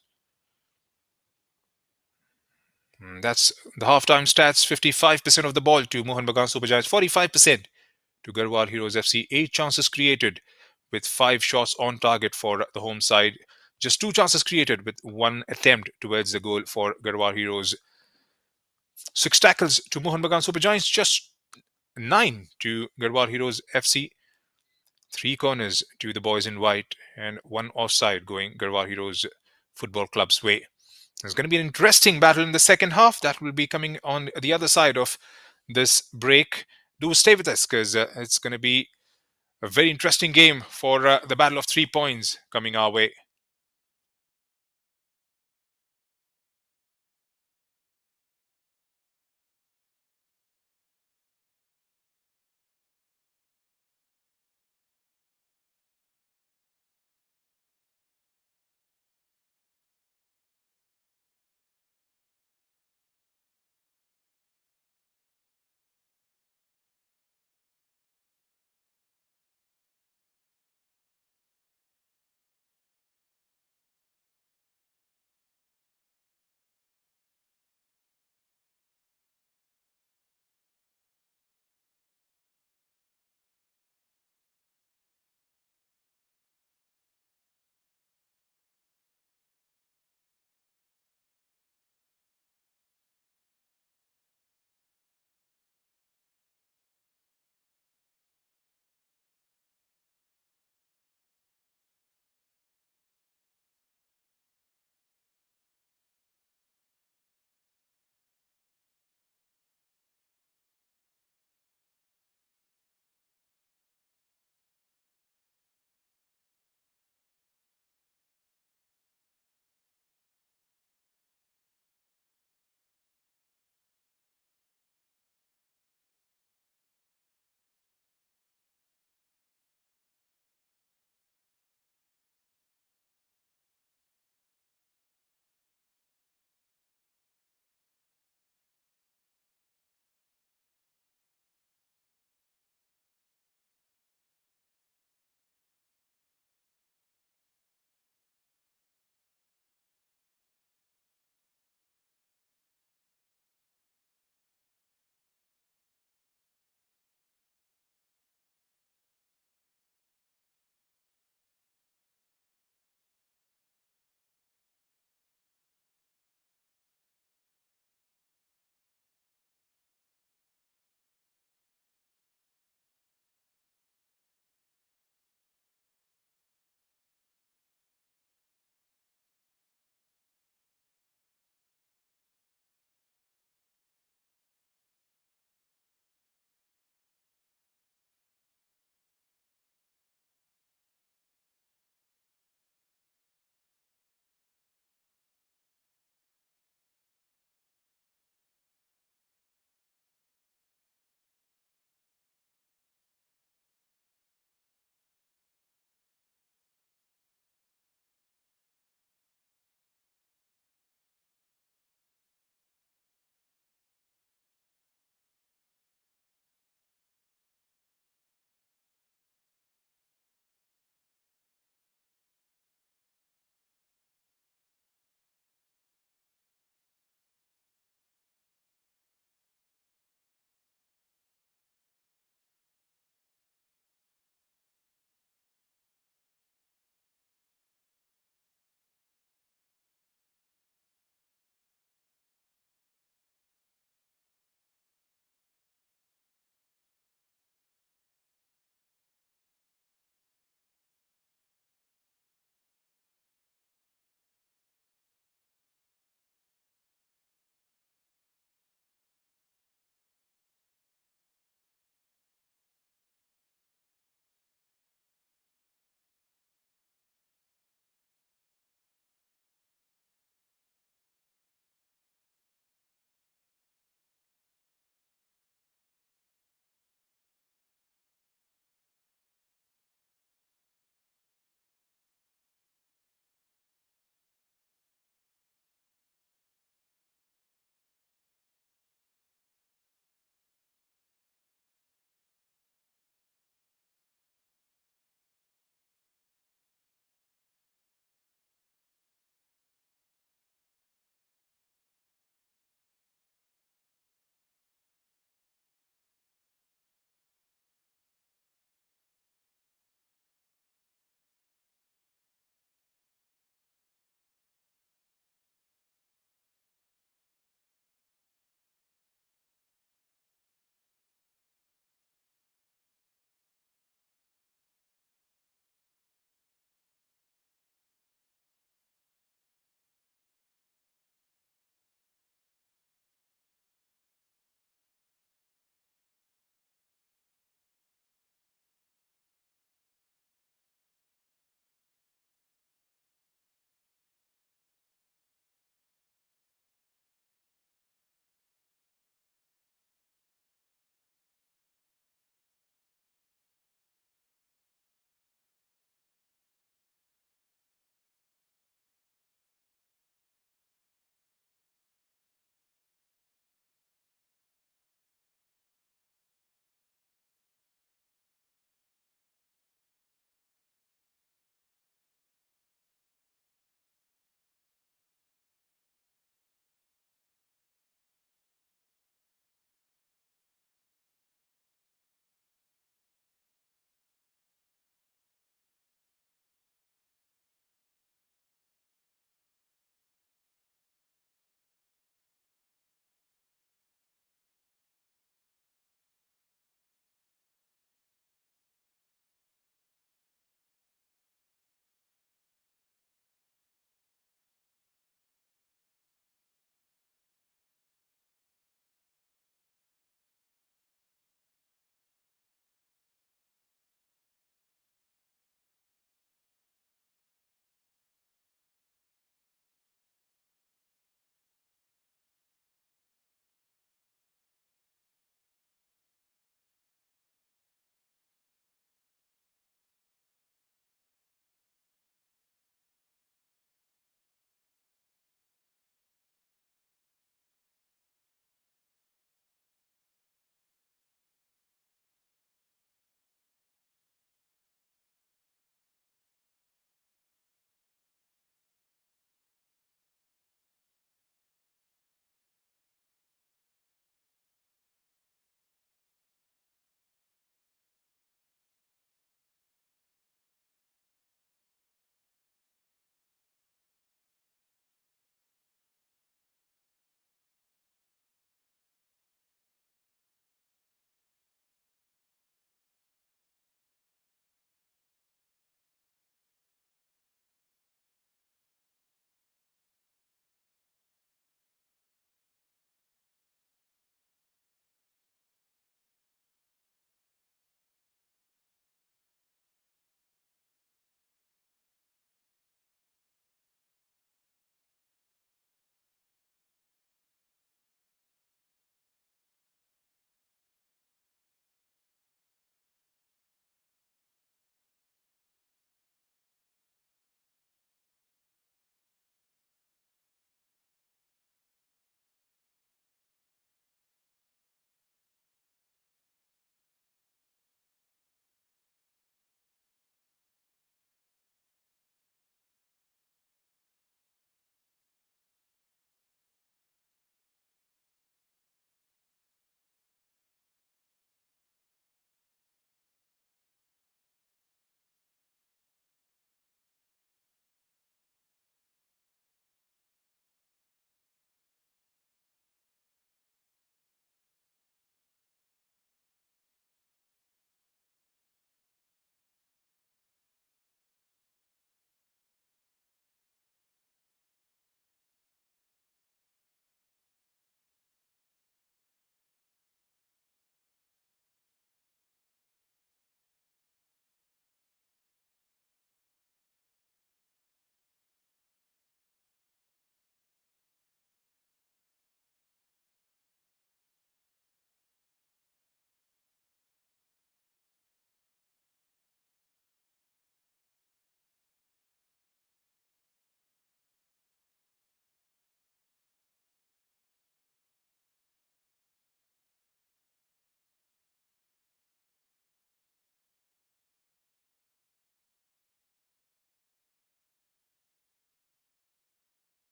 That's the halftime stats. 55% of the ball to Mohun Bagan Super Giants, 45% to Garhwal Heroes FC. 8 chances created with 5 shots on target for the home side. Just 2 chances created with 1 attempt towards the goal for Garhwal Heroes. 6 tackles to Mohun Bagan Super Giants, just 9 to Garhwal Heroes FC. 3 corners to the boys in white, and 1 offside going Garhwal Heroes Football Club's way. There's going to be an interesting battle in the second half that will be coming on the other side of this break. Do stay with us because it's going to be a very interesting game for the Battle of 3 points coming our way.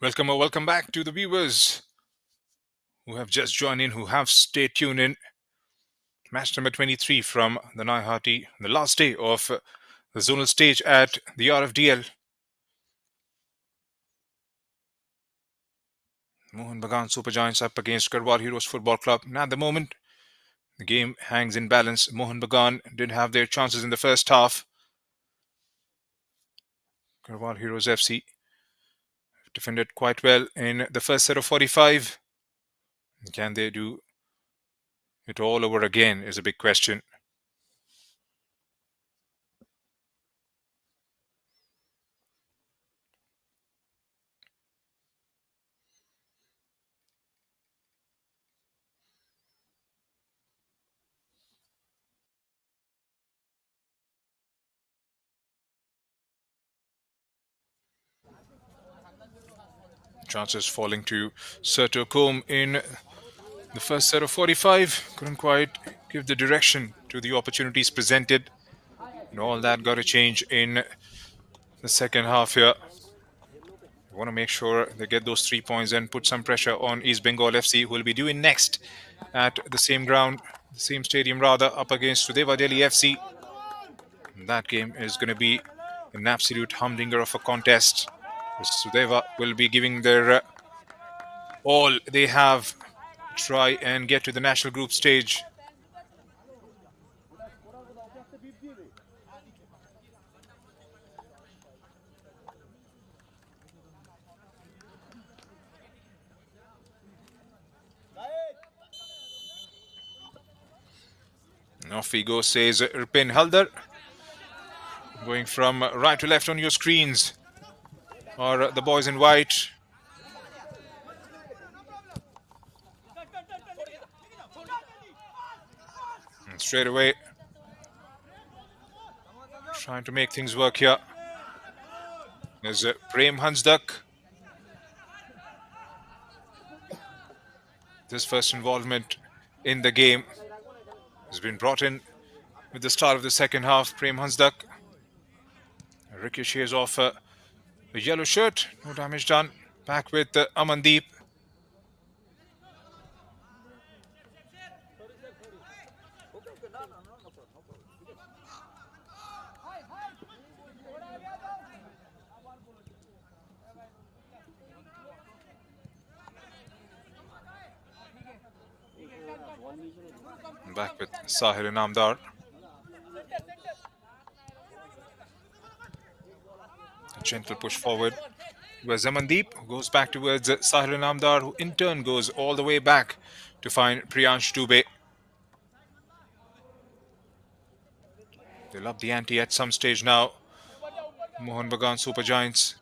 Welcome back to the viewers who have just joined in, who have stayed tuned in. Match number 23 from the Naiharti, the last day of the zonal stage at the RFDL. Mohun Bagan Super Giants up against Garhwal Heroes Football Club. And at the moment, the game hangs in balance. Mohun Bagan did have their chances in the first half. Garhwal Heroes FC defended quite well in the first set of 45. Can they do it all over again is a big question. Chances falling to Serto Combe in the first set of 45. Couldn't quite give the direction to the opportunities presented. And all that got to change in the second half here. We want to make sure they get those 3 points and put some pressure on East Bengal FC, who will be doing next at the same ground, the same stadium rather, up against Sudeva Delhi FC. And that game is going to be an absolute humdinger of a contest. Sudeva will be giving their all they have to try and get to the national group stage. And off he goes, says Ripin Haldar. Going from right to left on your screens are the boys in white. And straight away, trying to make things work here. There's Prem Hansdak. This first involvement in the game has been brought in with the start of the second half. Prem Hansdak ricochets off a yellow shirt. No damage done. Back with Amandeep. Back with Sahir Inamdar. A gentle push forward. Where's Amandeep, who goes back towards Sahir Inamdar, who in turn goes all the way back to find Priyansh Dubey. They'll up the ante at some stage now. Mohun Bagan Super Giants.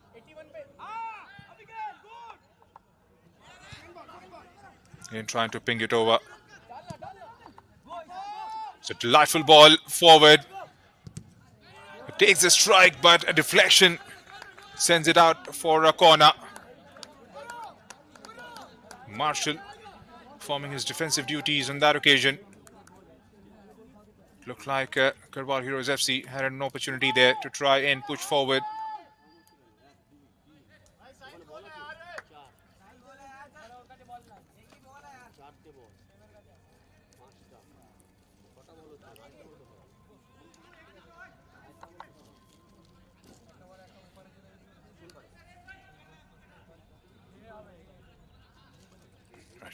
And trying to ping it over. It's a delightful ball forward. It takes a strike, but a deflection sends it out for a corner. Marshall performing his defensive duties on that occasion. Looked like Garhwal Heroes FC had an opportunity there to try and push forward.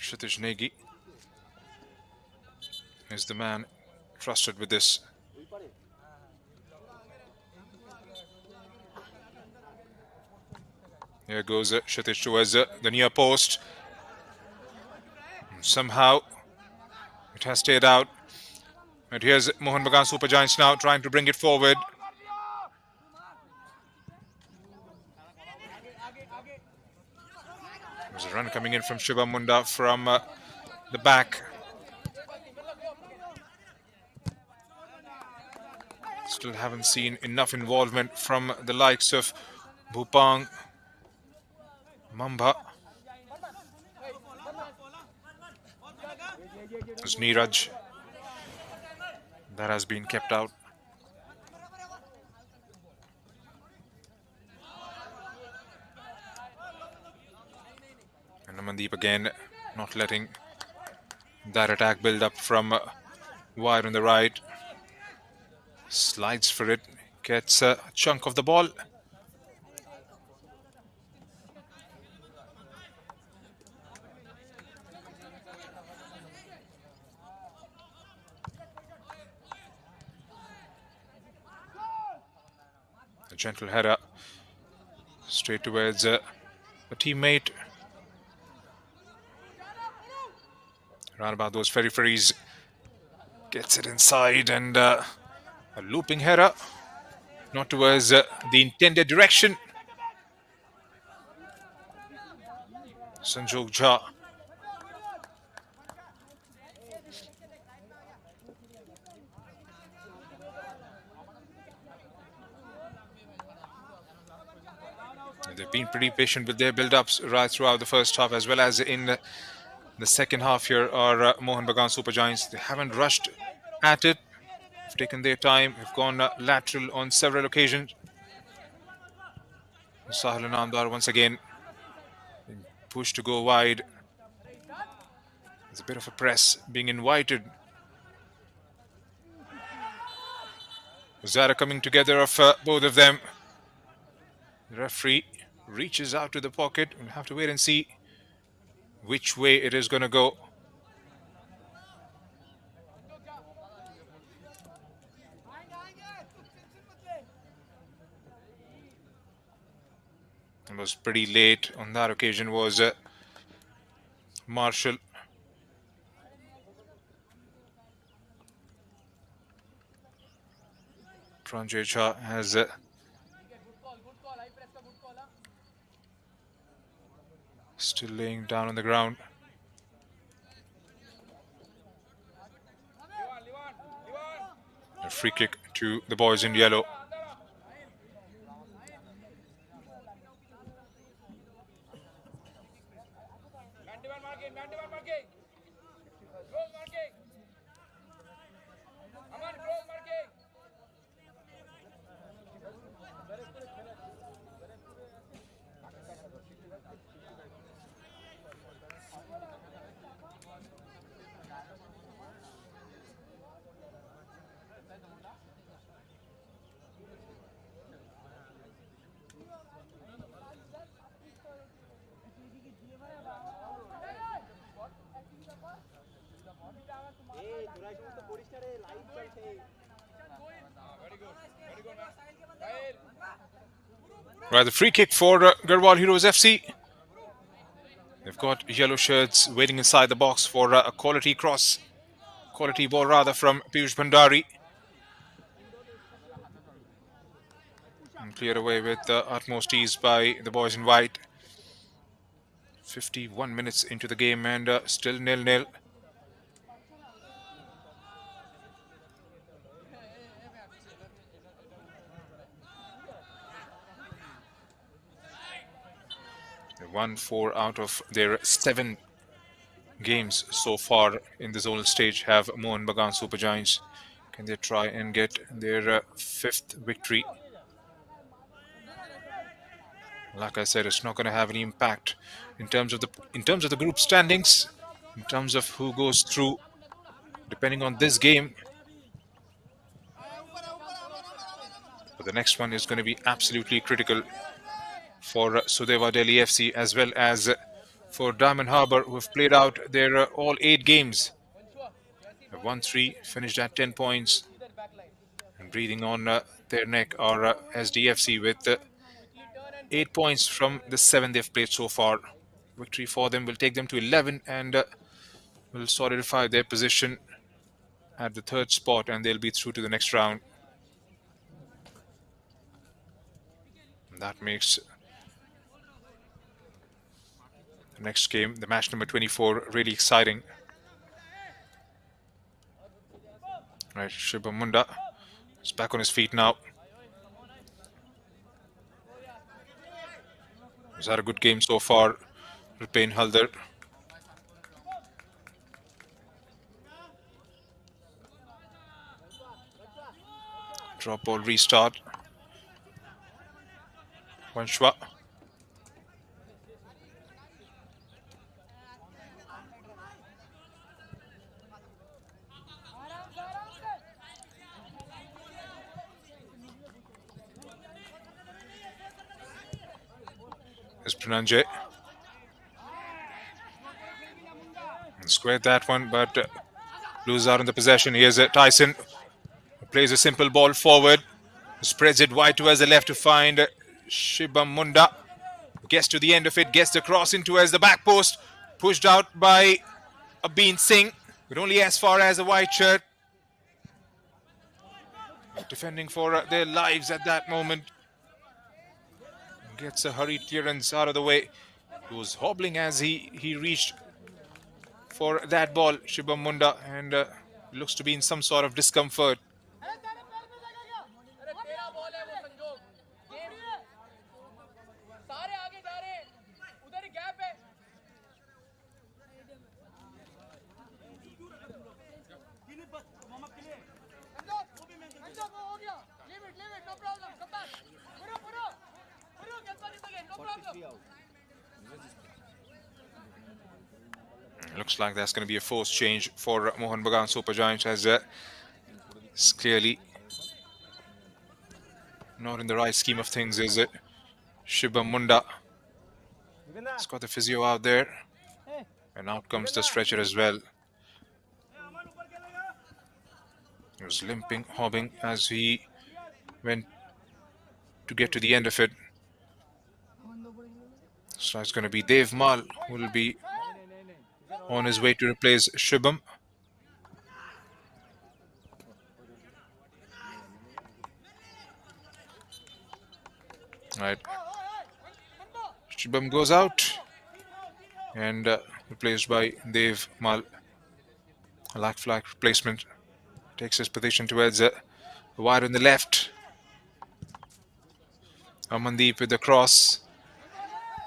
Kshitish Negi is the man trusted with this. Here goes Kshitish towards the near post. Somehow it has stayed out. And here's Mohun Bagan Super Giants now trying to bring it forward. There's a run coming in from Shiva Munda from the back. Still haven't seen enough involvement from the likes of Bhupang, Mamba. There's Neeraj. That has been kept out. Amandeep again, not letting that attack build up from wide on the right. Slides for it, gets a chunk of the ball. A gentle header straight towards a teammate. Around about those ferries. Gets it inside and a looping header. Not towards the intended direction. Sanjog Jha. They've been pretty patient with their build-ups right throughout the first half as well as in the second half here are Mohun Bagan Super Giants. They haven't rushed at it. They've taken their time. Have gone lateral on several occasions. Sahil Anandar once again pushed to go wide. There's a bit of a press being invited. Zara coming together of both of them. The referee reaches out to the pocket. We'll have to wait and see which way it is going to go. It was pretty late on that occasion was Marshall. Pranjay Jha has still laying down on the ground. A free kick to the boys in yellow. Right, the free kick for Garhwal Heroes FC. They've got yellow shirts waiting inside the box for a quality cross. Quality ball rather from Piyush Bhandari. And cleared away with utmost ease by the boys in white. 51 minutes into the game and still 0-0. They won 4 out of their 7 games so far in the zonal stage. Have Mohun Bagan Super Giants. Can they try and get their 5th victory? Like I said, it's not going to have any impact in terms of the group standings, in terms of who goes through, depending on this game. But the next one is going to be absolutely critical for Sudeva Delhi FC as well as for Diamond Harbour, who have played out their all 8 games. They've won 3, finished at 10 points, and breathing on their neck are SDFC with 8 points from the 7 they've played so far. Victory for them will take them to 11 and will solidify their position at the 3rd spot, and they'll be through to the next round. And that makes the next game, the match number 24, really exciting. Right, Shubham Munda is back on his feet now. He's had a good game so far. Rupen Haldar. Drop ball restart. Vanshwa. Is Prananjay. Squared that one, but loses out on the possession. Here's Tyson, who plays a simple ball forward, spreads it wide towards the left to find Shibam Munda. Gets to the end of it, gets the cross in towards the back post, pushed out by Abin Singh, but only as far as a white shirt. Defending for their lives at that moment. Gets a hurried clearance out of the way. He was hobbling as he reached for that ball, Shibam Munda, and looks to be in some sort of discomfort. Looks like that's going to be a forced change for Mohun Bagan Super Giants, as it's clearly not in the right scheme of things, is it? Shibam Munda has got the physio out there, and out comes the stretcher as well. He was limping, hobbing as he went to get to the end of it. So it's going to be Dev Mal who will be on his way to replace Shibam. Right. Shibam goes out and replaced by Dev Mal. A light flag replacement. Takes his position towards wide on the left. Amandeep with the cross.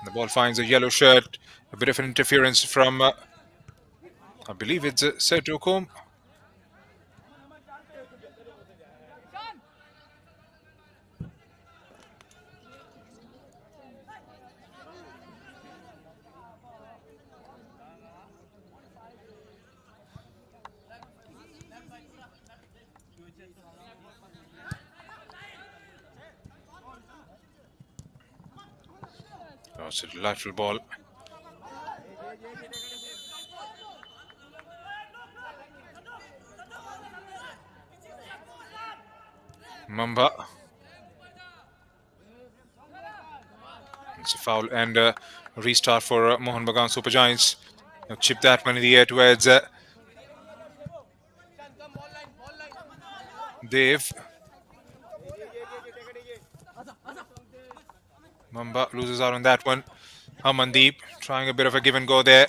The ball finds a yellow shirt. A bit of an interference from, I believe it's Setukom. Oh, it's a lateral ball. Mamba. It's a foul and a restart for Mohun Bagan Super Giants. Now chip that one in the air towards Dev. Mamba loses out on that one. Amandeep trying a bit of a give and go there.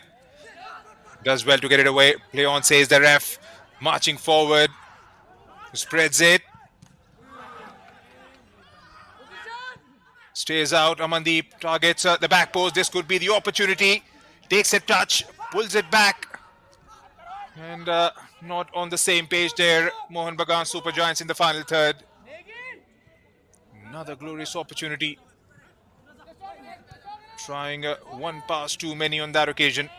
Does well to get it away. Play on, says the ref. Marching forward. Spreads it. Stays out. Amandeep targets the back post. This could be the opportunity. Takes a touch. Pulls it back. And not on the same page there. Mohun Bagan Super Giants in the final third. Another glorious opportunity. Trying one pass too many on that occasion.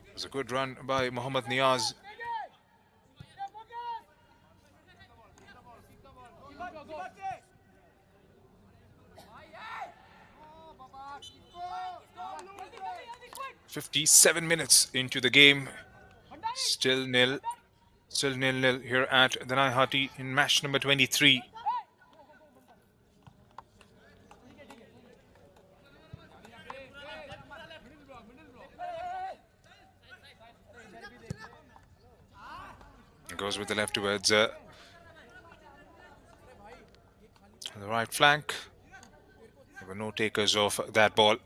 It was a good run by Mohammad Niaz. "57 minutes into the game, still nil here at the Naihati in match number 23. Goes with the left towards the right flank. There were no takers of that ball.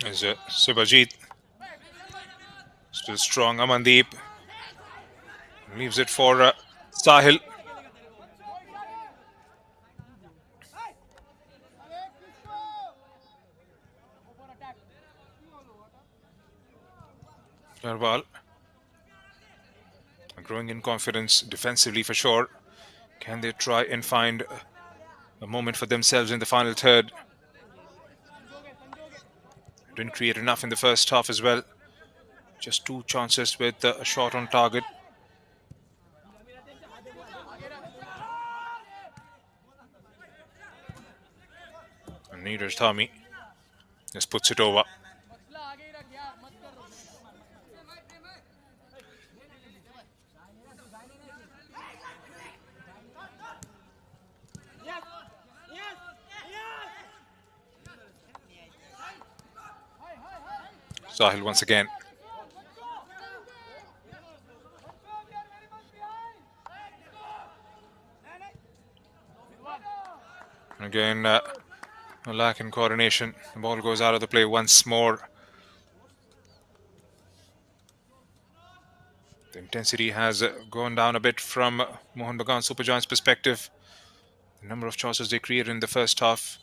As Subhajit Still strong. Amandeep leaves it for Sahil. Garhwal growing in confidence defensively for sure. Can they try and find a moment for themselves in the final third? Didn't create enough in the first half as well. Just 2 chances with a shot on target. And Neeraj Dhami just puts it over. Sahil once again. Again, a lack in coordination. The ball goes out of the play once more. The intensity has gone down a bit from Mohun Bagan Super Giants' perspective. The number of chances they created in the first half,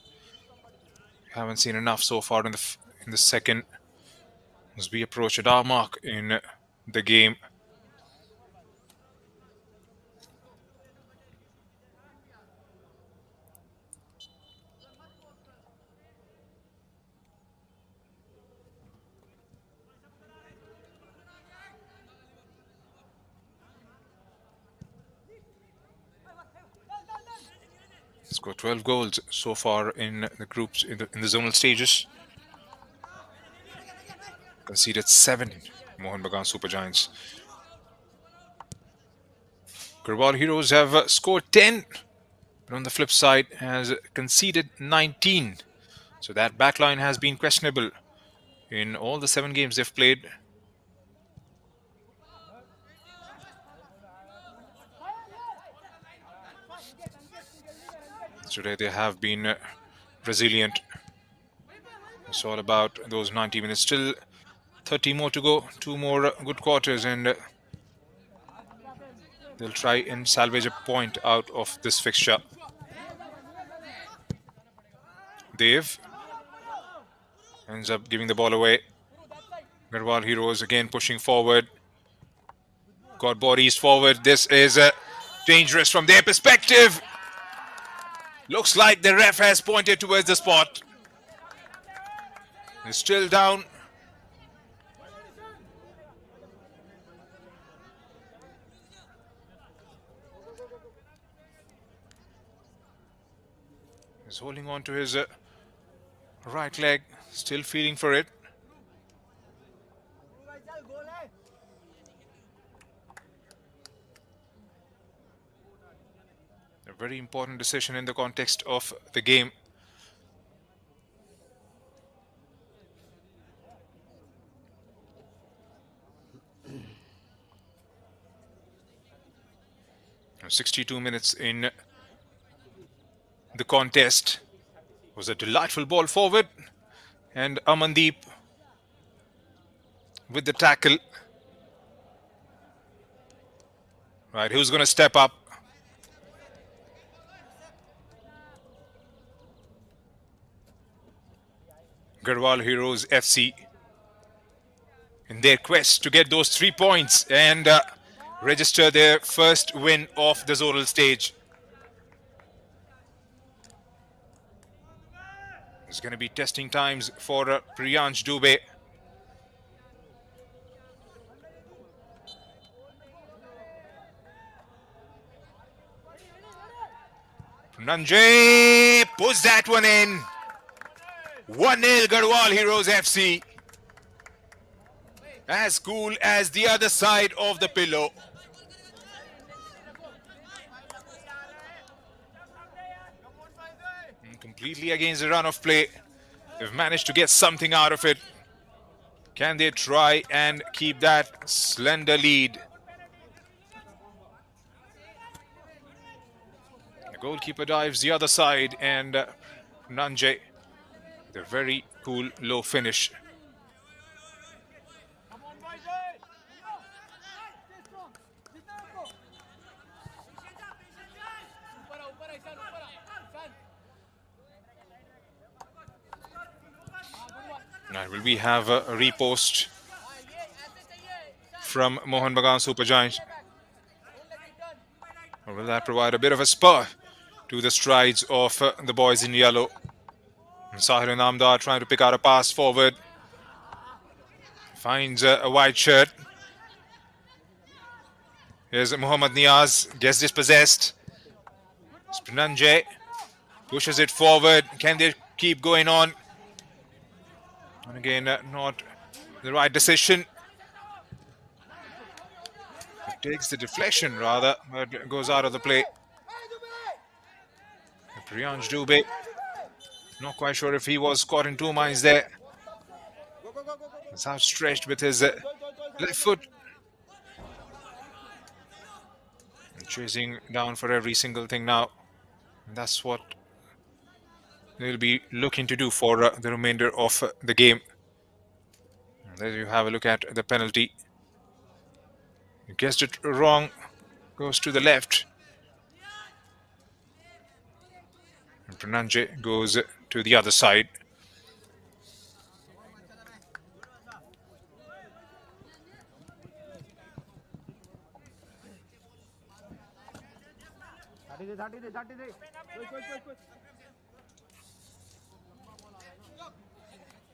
haven't seen enough so far in the second. As we approach at our mark in the game. Scored 12 goals so far in the groups in the zonal stages. Conceded 7, Mohun Bagan Super Giants. Garhwal Heroes have scored 10, but on the flip side has conceded 19. So that backline has been questionable in all the 7 games they've played. Today they have been resilient. It's all about those 90 minutes. Still 30 more to go, 2 more good quarters, and they'll try and salvage a point out of this fixture. Dev ends up giving the ball away. Garhwal Heroes again pushing forward. Got bodies forward. This is dangerous from their perspective. Looks like the ref has pointed towards the spot. It's still down. He's holding on to his right leg, still feeling for it. A very important decision in the context of the game. Now 62 minutes in the contest. Was a delightful ball forward, and Amandeep with the tackle. Right, who's going to step up? Garhwal Heroes FC in their quest to get those 3 points and register their first win of the zonal stage. It's going to be testing times for Priyansh Dubey. Nanjay puts that one in. 1-0 Garhwal Heroes FC. As cool as the other side of the pillow. Completely against the run of play. They've managed to get something out of it. Can they try and keep that slender lead? The goalkeeper dives the other side, and Nanjay, the very cool low finish. Right, will we have a repost from Mohun Bagan Super Giants? Or will that provide a bit of a spur to the strides of the boys in yellow? And Sahil Namdar trying to pick out a pass forward. Finds a white shirt. Here's Muhammad Niaz. Gets dispossessed. Spinanje pushes it forward. Can they keep going on? And again, not the right decision. It takes the deflection rather, but goes out of the play. Priyansh Dubey. Not quite sure if he was caught in two minds there. He's outstretched with his left foot. Chasing down for every single thing now. And that's what they'll be looking to do for the remainder of the game. And there you have a look at the penalty. You guessed it wrong. Goes to the left. And Prananje goes to the other side.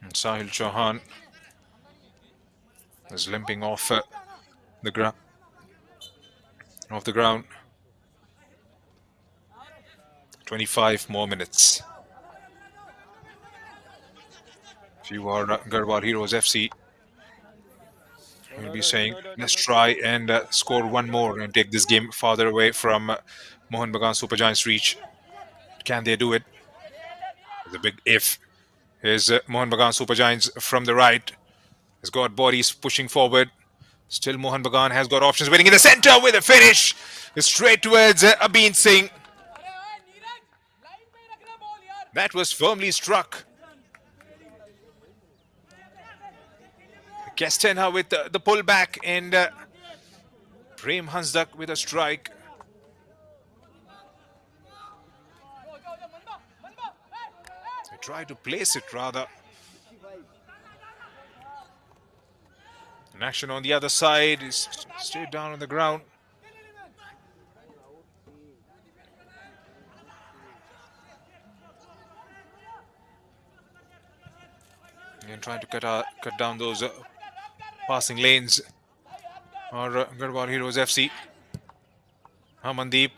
And Sahil Chauhan is limping off the ground. Off the ground. 25 more minutes. If you are Garhwal Heroes FC, you'll be saying, let's try and score one more and take this game farther away from Mohun Bagan Super Giants' reach. Can they do it? The big if. Here's Mohun Bagan Super Giants from the right. Has got bodies pushing forward. Still Mohun Bagan has got options waiting in the center with a finish. Straight towards Abhin Singh. That was firmly struck. Castenha with the pullback and Prem Hansdak with a strike. They tried to place it rather. An action on the other side is stayed down on the ground. And trying to cut down those passing lanes or Garhwal Heroes FC. Amandeep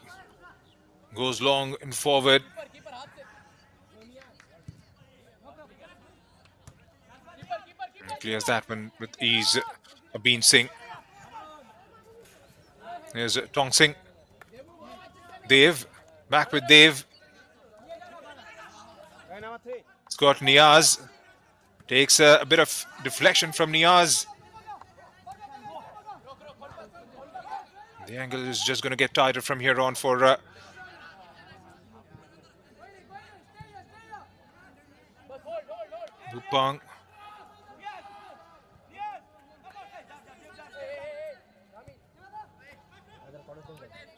goes long and forward. And clears that one with ease. Abhin Singh. There's Tong Singh. Dev. Back with Dev. It's got Niaz. Takes a bit of deflection from Niaz. The angle is just going to get tighter from here on for Bupang.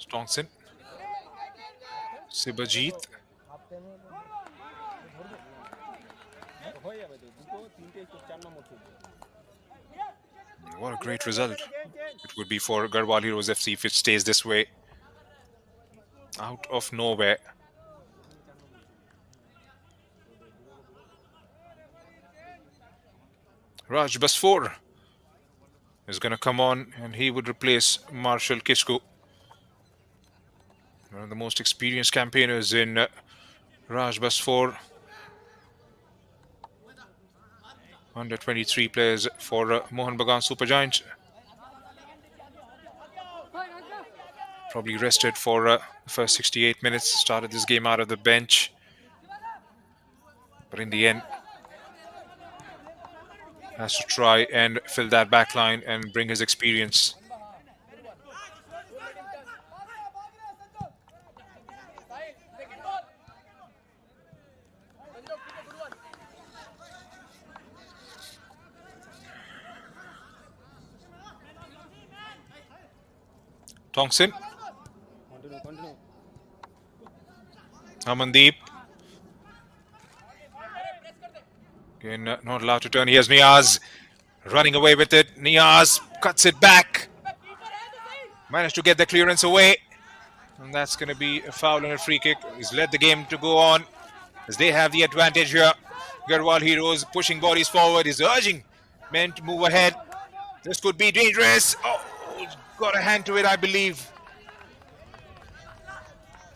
Stongson. Sibajit. What a great result it would be for Garhwal Heroes FC if it stays this way. Out of nowhere. Raj Basfor is going to come on and he would replace Marshall Kishku. One of the most experienced campaigners in Raj Basfor. Under 23 players for Mohun Bagan Super Giants. Probably rested for the first 68 minutes. Started this game out of the bench. But in the end, has to try and fill that back line and bring his experience. Tongson. Amandeep. Again, not allowed to turn. Here's Niaz running away with it. Niaz cuts it back. Managed to get the clearance away. And that's going to be a foul and a free kick. He's led the game to go on as they have the advantage here. Garhwal Heroes pushing bodies forward. He's urging men to move ahead. This could be dangerous. Oh, he's got a hand to it, I believe.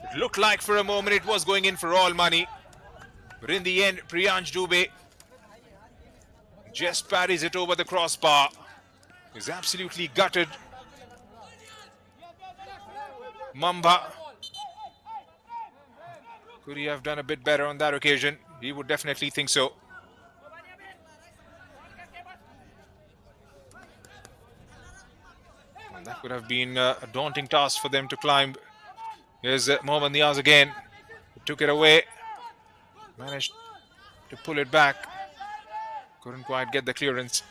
It looked like for a moment it was going in for all money. But in the end, Priyansh Dubey just parries it over the crossbar. He's absolutely gutted. Mamba. Could he have done a bit better on that occasion? He would definitely think so. And that would have been a daunting task for them to climb. Here's Mohammad Niaz again. Took it away. Managed to pull it back. Couldn't quite get the clearance.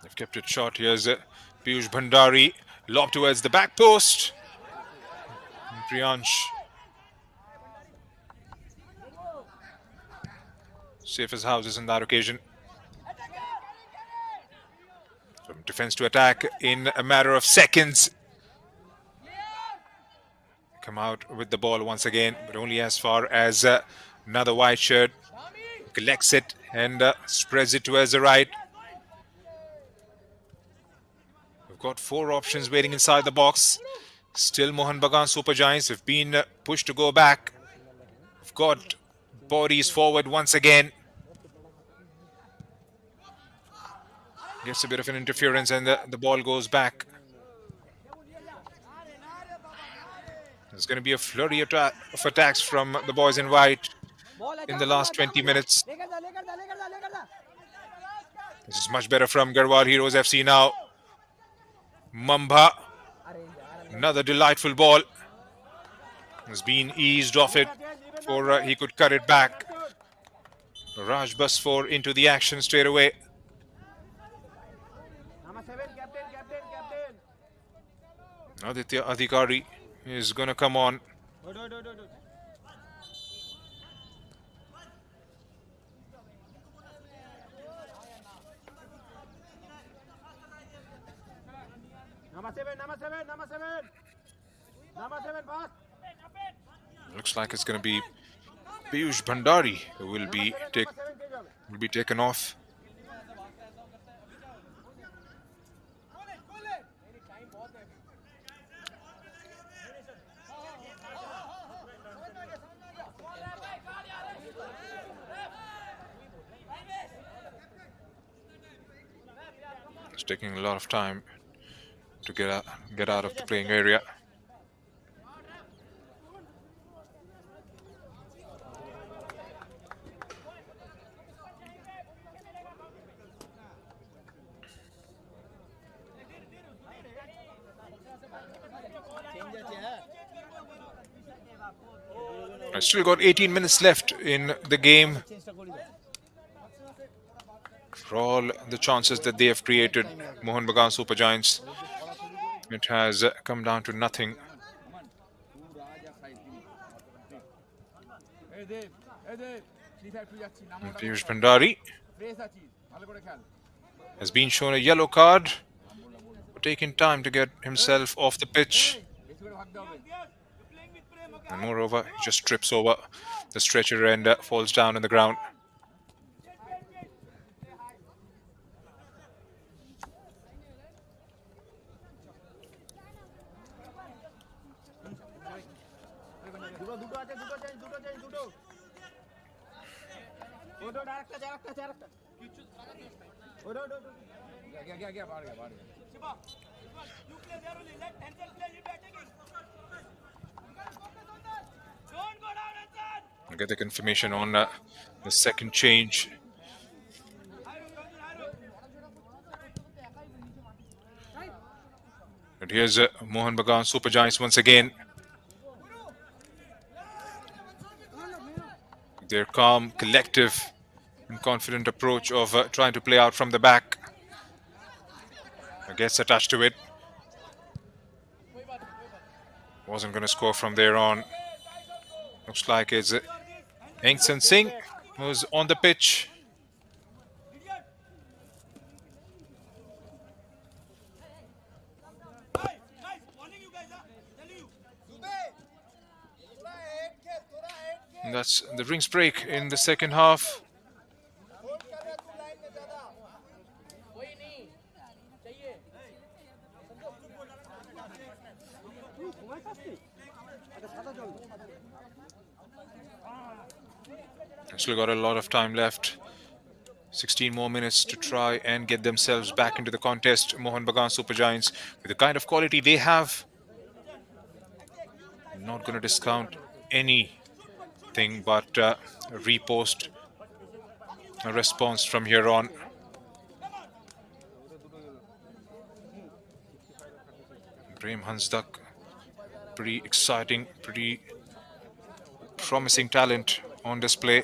They've kept it short. Here's Piyush Bhandari. Lob towards the back post. And Priyansh. Safe as houses on that occasion. From defense to attack in a matter of seconds. Come out with the ball once again, but only as far as another white shirt collects it and spreads it towards the right. We've got 4 options waiting inside the box. Still Mohun Bagan Super Giants have been pushed to go back. We've got bodies forward once again. Gets a bit of an interference and the ball goes back. There's going to be a flurry of attacks from the boys in white in the last 20 minutes. This is much better from Garhwal Heroes FC now. Mamba. Another delightful ball. Has been eased off it before he could cut it back. Raj Basfor into the action straight away. Aditya Adhikari is going to come on. Looks like it's going to be Piyush Bhandari who will be taken off. It's taking a lot of time to get out of the playing area. I still got 18 minutes left in the game. For all the chances that they have created, Mohun Bagan Super Giants, it has come down to nothing. And Piyush Bhandari has been shown a yellow card for taking time to get himself off the pitch. And moreover, he just trips over the stretcher and falls down on the ground. I'll get the confirmation on the second change. And here's Mohun Bagan Super Giants once again. Their calm, collective and confident approach of trying to play out from the back gets attached to it. wasn't going to score from there on. Looks like it's Engson Singh who's on the pitch. And that's the drinks break in the second half. Still got a lot of time left. 16 more minutes to try and get themselves back into the contest. Mohun Bagan Super Giants, with the kind of quality they have, not going to discount anything but repost a response from here on. Prem Hansdak, pretty exciting, pretty promising talent on display.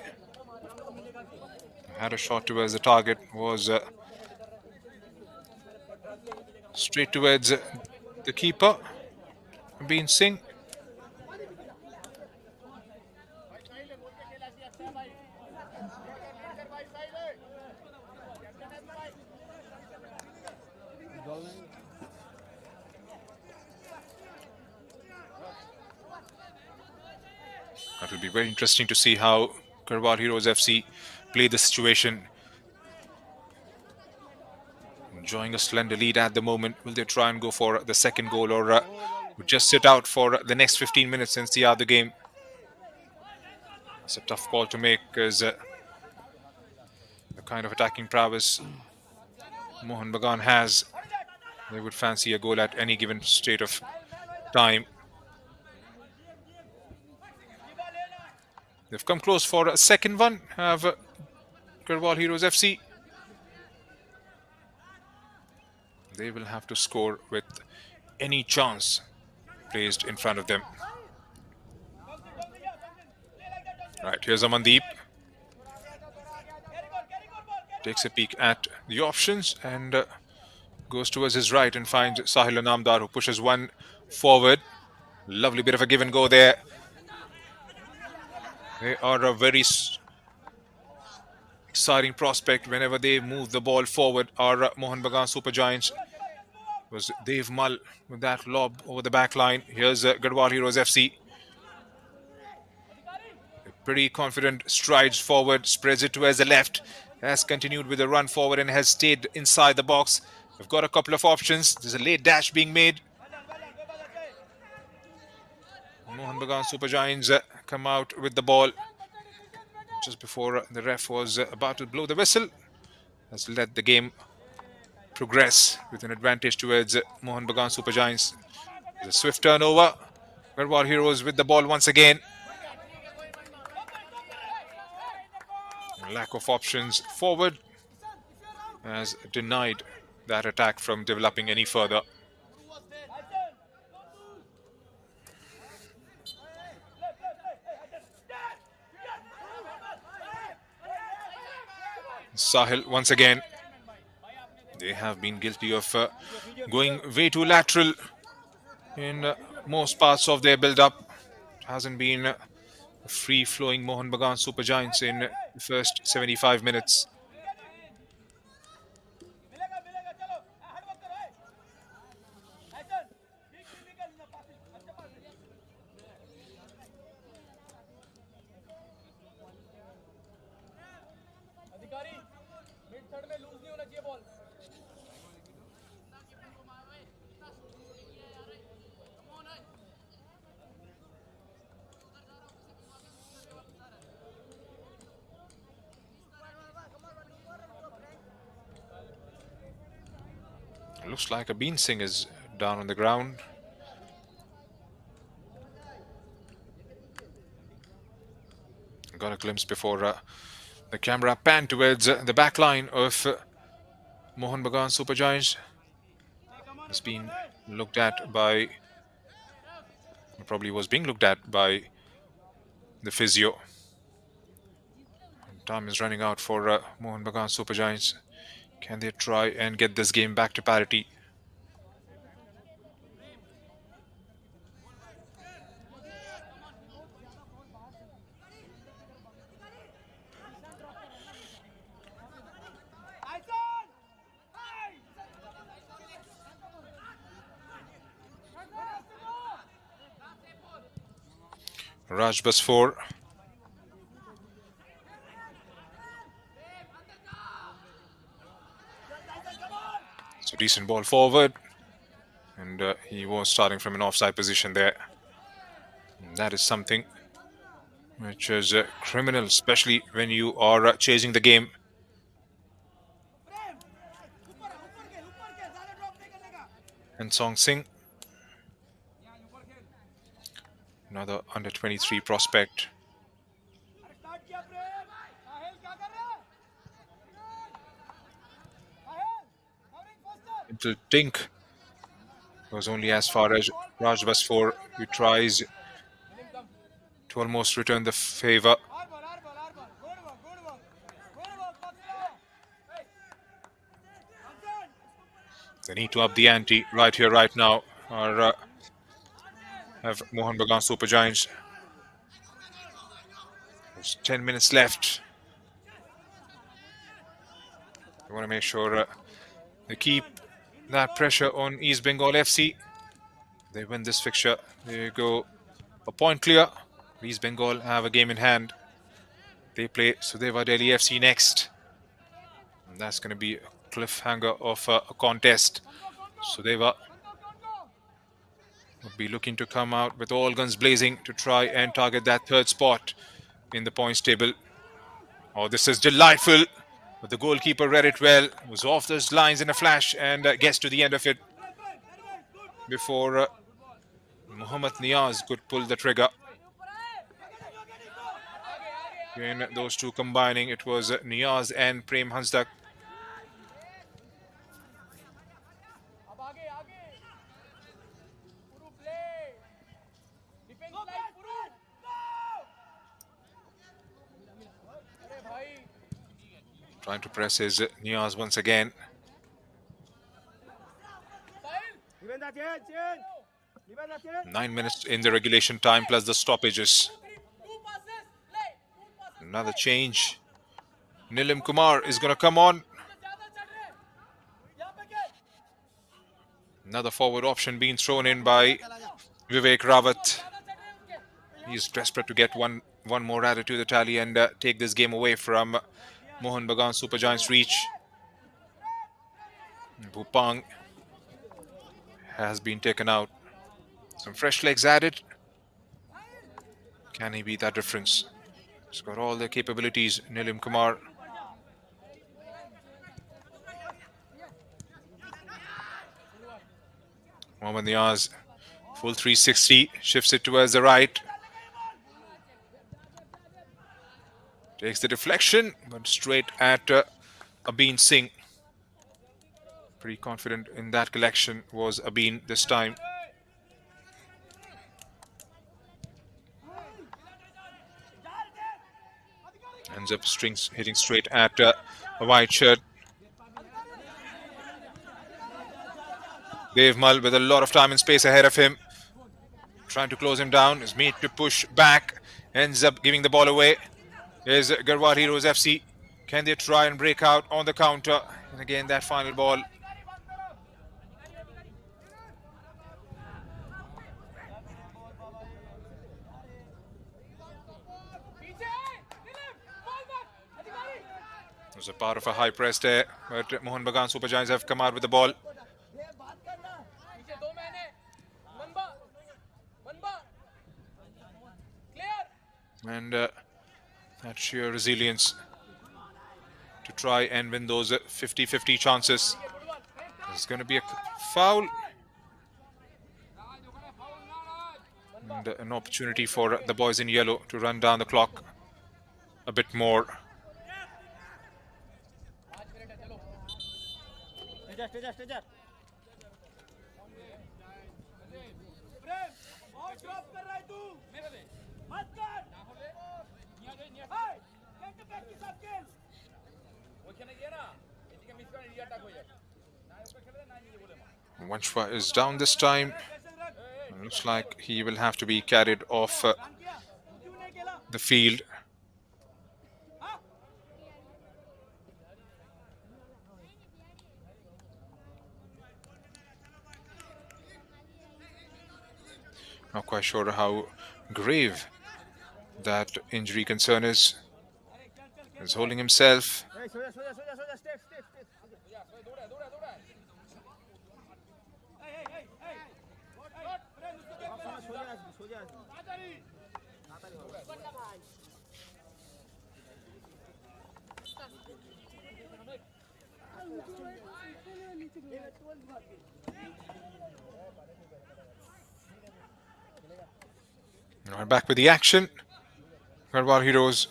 Had a shot towards the target, was straight towards the keeper, Bean Singh. That will be very interesting to see how Garhwal Heroes FC play the situation. Enjoying a slender lead at the moment. Will they try and go for the second goal, or just sit out for the next 15 minutes and see out the game? It's a tough call to make, because the kind of attacking prowess Mohun Bagan has, they would fancy a goal at any given state of time. They've come close for a second one, have Garhwal Heroes FC. They will have to score with any chance placed in front of them. Right, here's Amandeep. Takes a peek at the options and goes towards his right and finds Sahil Anamdar, who pushes one forward. Lovely bit of a give and go there. They are a very exciting prospect whenever they move the ball forward. Our Mohun Bagan Super Giants was Dev Mal with that lob over the back line. Here's Garhwal Heroes FC. Pretty confident strides forward, spreads it towards the left. Has continued with a run forward and has stayed inside the box. We've got a couple of options. There's a late dash being made. Mohun Bagan Super Giants come out with the ball just before the ref was about to blow the whistle. Has let the game progress with an advantage towards Mohun Bagan Super Giants. There's a swift turnover. Garhwal Heroes with the ball once again. Lack of options forward has denied that attack from developing any further. Sahil once again. They have been guilty of going way too lateral in most parts of their build-up. It hasn't been a free-flowing Mohun Bagan Super Giants in the first 75 minutes. Looks like a Bean Singh is down on the ground. Got a glimpse before the camera panned towards the back line of Mohun Bagan Super Giants. It's been looked at by, probably was being looked at by the physio. Time is running out for Mohun Bagan Super Giants. Can they try and get this game back to parity? Raj Basfor. So decent ball forward. And he was starting from an offside position there. And that is something which is criminal, especially when you are chasing the game. And Song Singh, another under 23 prospect. Little dink goes only as far as Raj Basfor, who tries to almost return the favor. They need to up the ante right here, right now, or have Mohun Bagan Super Giants. There's 10 minutes left. They want to make sure they keep that pressure on East Bengal FC. They win this fixture. They go a point clear. East Bengal have a game in hand. They play Sudeva Delhi FC next. And that's going to be a cliffhanger of a contest. Sudeva will be looking to come out with all guns blazing to try and target that third spot in the points table. Oh, this is delightful. But the goalkeeper read it well. Was off those lines in a flash and gets to the end of it before Mohammad Niaz could pull the trigger. Again, those two combining, it was Niaz and Prem Hansdak. Trying to press his Niaz once again. 9 minutes in the regulation time plus the stoppages. Another change. Nilim Kumar is going to come on. Another forward option being thrown in by Vivek Rawat. He's desperate to get one more added to the tally and take this game away from Mohun Bagan Super Giants' reach. Bhupang has been taken out. Some fresh legs added. Can he be that difference? He's got all the capabilities, Nilim Kumar. Mohammad Niaz, full 360, shifts it towards the right. Takes the deflection, but straight at Abeen Singh. Pretty confident in that collection was Abeen this time. Ends up hitting straight at a white shirt. Dev Mal with a lot of time and space ahead of him. Trying to close him down. Is made to push back. Ends up giving the ball away. Is Garhwal Heroes FC. Can they try and break out on the counter? And again, that final ball. It was a part of a high press there, but Mohun Bagan Super Giants have come out with the ball. And that sheer resilience to try and win those 50-50 chances. There's going to be a foul. And an opportunity for the boys in yellow to run down the clock a bit more. Wanchwa is down this time. Looks like he will have to be carried off the field. Not quite sure how grave that injury concern is. He's holding himself. Right, back with the action. Garhwal Heroes.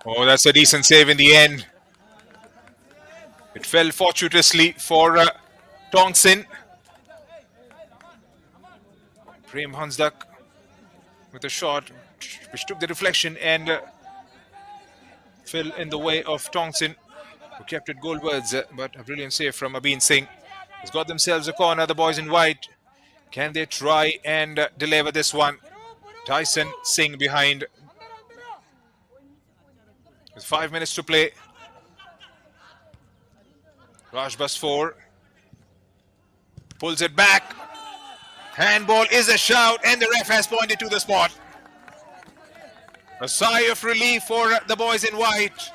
Oh, that's a decent save in the end. It fell fortuitously for Tongsin. Prem Hansdak with a shot which took the deflection and fell in the way of Tongsin, who kept it goalwards, but a brilliant save from Abin Singh. Has got themselves a corner, the boys in white. Can they try and deliver this one? Tyson Singh behind. With 5 minutes to play. Raj Basfor pulls it back. Handball is a shout, and the ref has pointed to the spot. A sigh of relief for the boys in white.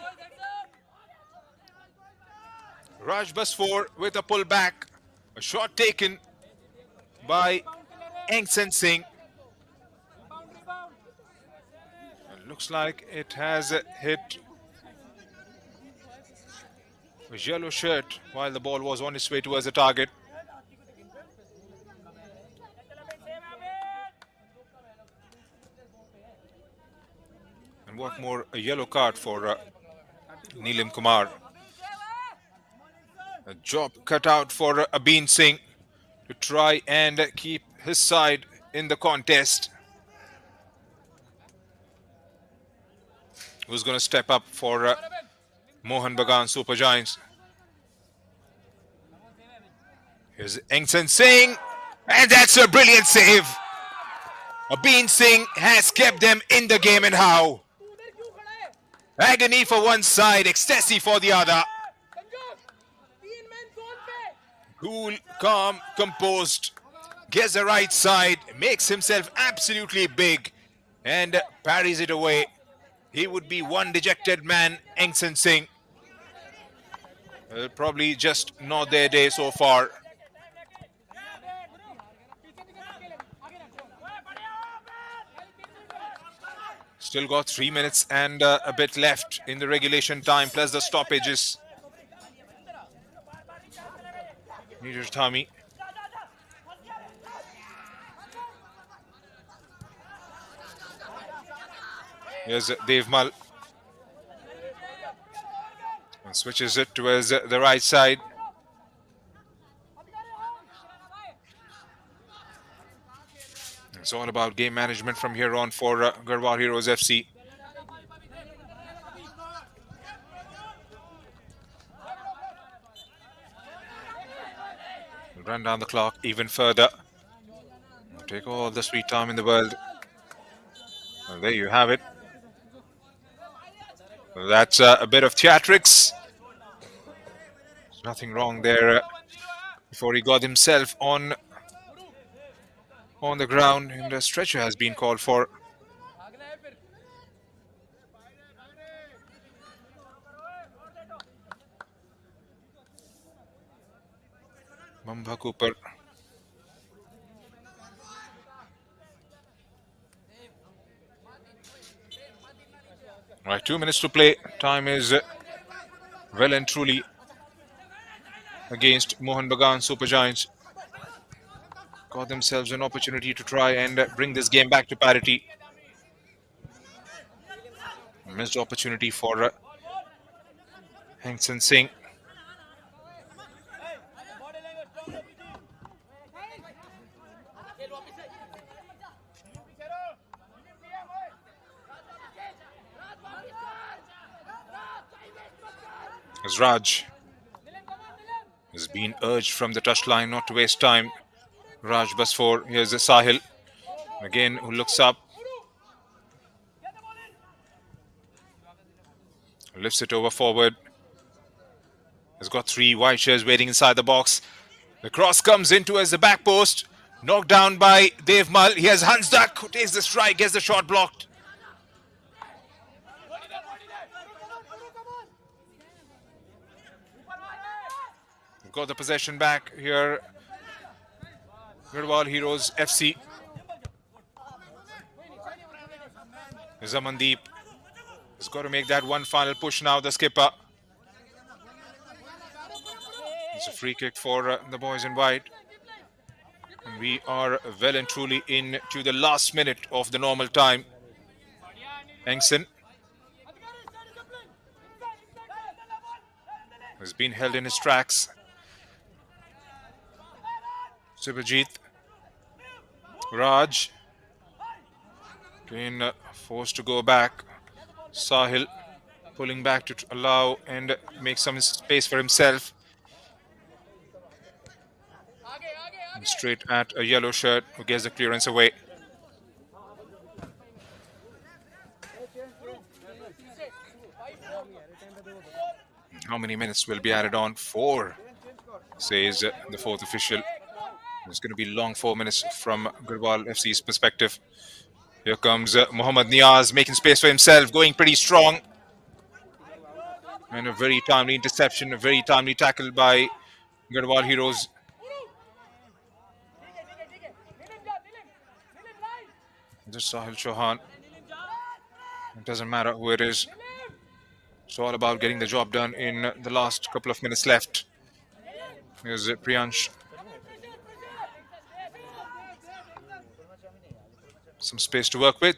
Raj Basfor with a pull back. A shot taken by Engsen Singh. It looks like it has hit a yellow shirt while the ball was on its way towards the target. And what more, a yellow card for Neelam Kumar. A job cut out for Abin Singh to try and keep his side in the contest. Who's going to step up for Mohun Bagan Super Giants? Here's Engsen Singh, and that's a brilliant save. Abin Singh has kept them in the game, and how? Agony for one side, ecstasy for the other. Cool, calm, composed, gets the right side, makes himself absolutely big and parries it away. He would be one dejected man, Engsen Singh. Probably just not their day so far. Still got 3 minutes and a bit left in the regulation time, plus the stoppages. Neeraj Dhami. Here's Devmal. And switches it towards the right side. It's all about game management from here on for Garhwal Heroes FC. We'll run down the clock even further. We'll take all the sweet time in the world. Well, there you have it. Well, that's a bit of theatrics. There's nothing wrong there before he got himself on the ground, and a stretcher has been called for. Mamba Cooper. Right, 2 minutes to play. Time is well and truly against Mohun Bagan Super Giants. Got themselves an opportunity to try and bring this game back to parity. Missed opportunity for Engsen Singh. As Raj has been urged from the touchline not to waste time. Raj Basfor, here's a Sahil, again who looks up, lifts it over forward. has got 3 white shirts waiting inside the box. The cross comes into as the back post. Knocked down by Dev Mal. He has Hans Duck who takes the strike, gets the shot blocked. We've got the possession back here. Garhwal Heroes FC. Zamandeep has got to make that one final push now, the skipper. It's a free kick for the boys in white. And we are well and truly into the last minute of the normal time. Engson has been held in his tracks. Subhajit. Raj. Again forced to go back. Sahil pulling back to allow and make some space for himself. And straight at a yellow shirt who gets the clearance away. How many minutes will be added on? 4, says the fourth official. It's going to be long 4 minutes from Garhwal FC's perspective. Here comes Mohammad Niaz making space for himself, going pretty strong. And a very timely interception, a very timely tackle by Garhwal Heroes. This Sahil Chauhan. It doesn't matter who it is. It's all about getting the job done in the last couple of minutes left. Here's Priyansh. Some space to work with.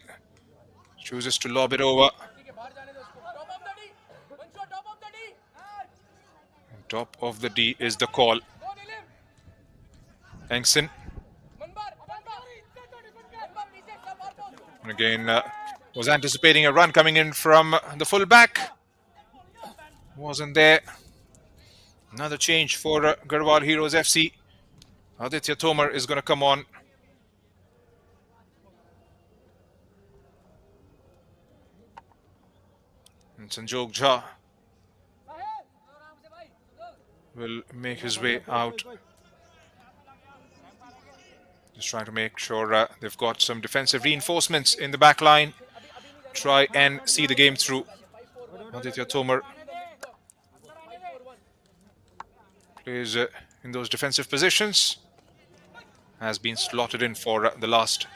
Chooses to lob it over. And top of the D is the call. Engson. And again, was anticipating a run coming in from the fullback. Wasn't there. Another change for Garhwal Heroes FC. Aditya Tomar is going to come on. And Sanjog Jha will make his way out. Just trying to make sure they've got some defensive reinforcements in the back line. Try and see the game through. Aditya Tomar plays in those defensive positions. Has been slotted in for the last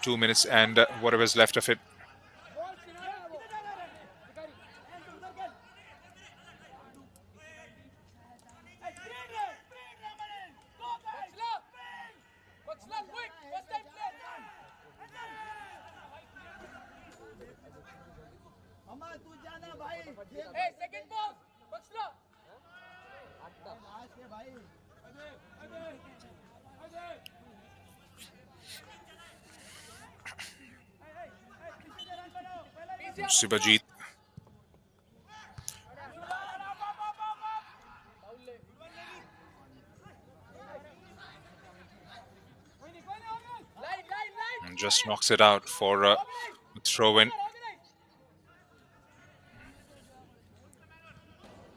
2 minutes and whatever's left of it. Subhajit. And just knocks it out for a throw-in.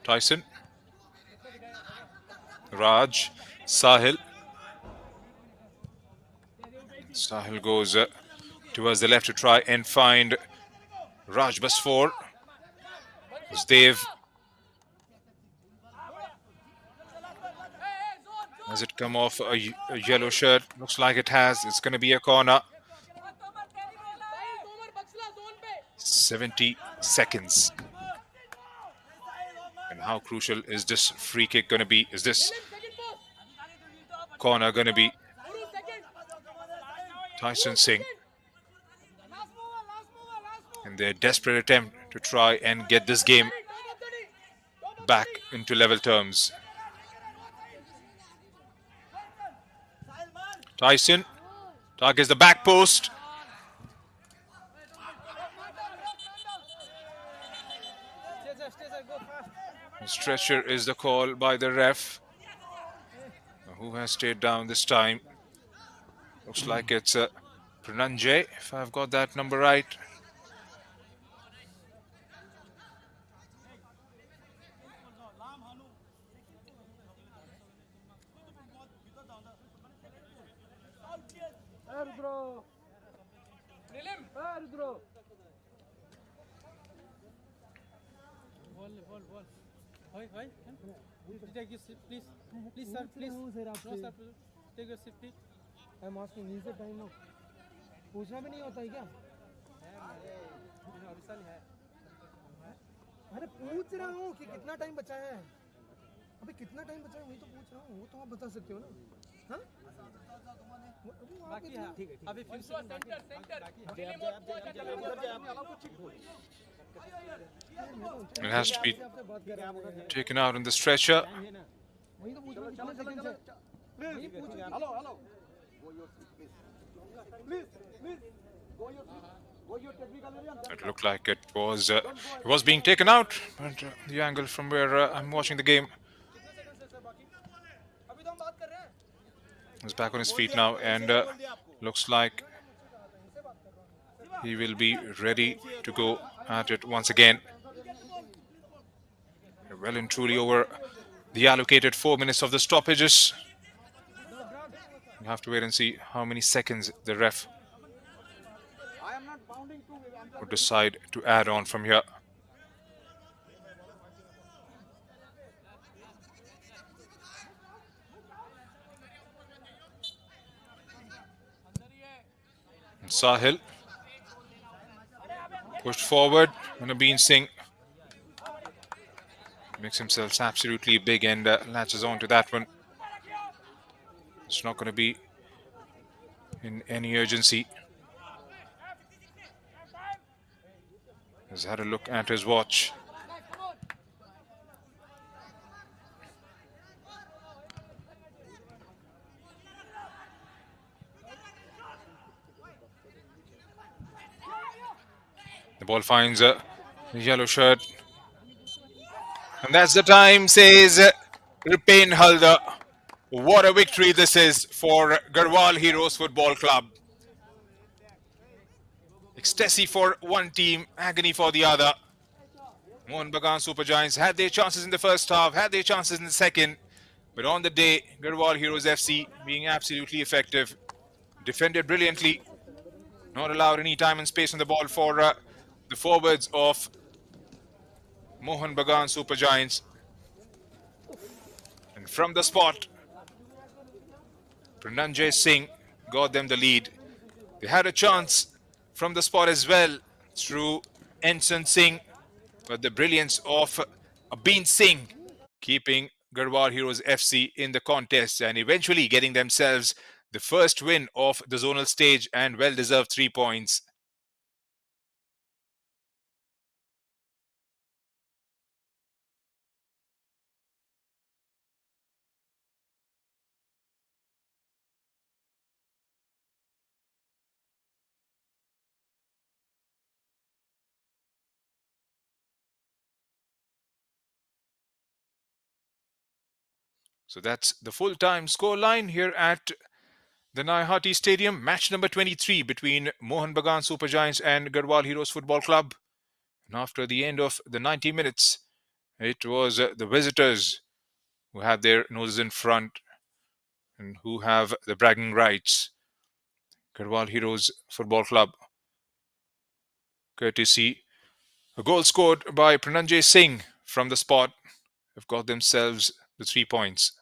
Tyson. Raj. Sahil. Sahil goes towards the left to try and find Raj Basfor. It's Dev. Has it come off a yellow shirt? Looks like it has. It's going to be a corner. 70 seconds. And how crucial is this free kick going to be? Is this corner going to be? Tyson Singh. In their desperate attempt to try and get this game back into level terms. Tyson targets the back post. Stretcher is the call by the ref. Who has stayed down this time? Looks like it's Prananjay, if I've got that number right. Take your seat, please. Please, sir, please. No, sir, take your seat, please. I'm asking, is the time now? पूछना भी नहीं होता है क्या? अरे पूछ रहा हूँ कि कितना टाइम बचा है? अबे कितना टाइम बचा है वही तो पूछ रहा हूँ, वो तो आप बता सकते हो ना? हाँ? बाकी है, ठीक है। अभी फिर It has to be taken out on the stretcher. वही तो पूछ रहा हूँ कितने सेकंड है? नहीं पूछ रहा। Hello hello. It looked like it was being taken out, but the angle from where I'm watching the game is back on his feet now, and looks like he will be ready to go at it once again. Well and truly over the allocated 4 minutes of the stoppages. We'll have to wait and see how many seconds the ref would decide to add on from here. And Sahil pushed forward, and Nabeen Singh makes himself absolutely big and latches on to that one. It's not going to be in any urgency. He's had a look at his watch. The ball finds a yellow shirt. And that's the time, says Ripen Halda. What a victory this is for Garhwal Heroes Football Club. Ecstasy for one team, agony for the other. Mohun Bagan Super Giants had their chances in the first half, had their chances in the second. But on the day, Garhwal Heroes FC being absolutely effective, defended brilliantly, not allowed any time and space on the ball for the forwards of Mohun Bagan Super Giants. And from the spot, Prananjay Singh got them the lead. They had a chance from the spot as well through Ensign Singh, but the brilliance of Abeen Singh keeping Garhwal Heroes FC in the contest and eventually getting themselves the first win of the zonal stage and well-deserved 3 points. So that's the full-time scoreline here at the Naihati Stadium. Match number 23 between Mohun Bagan Super Giants and Garhwal Heroes Football Club. And after the end of the 90 minutes, it was the visitors who had their noses in front and who have the bragging rights. Garhwal Heroes Football Club, courtesy a goal scored by Prananjay Singh from the spot, have got themselves the 3 points.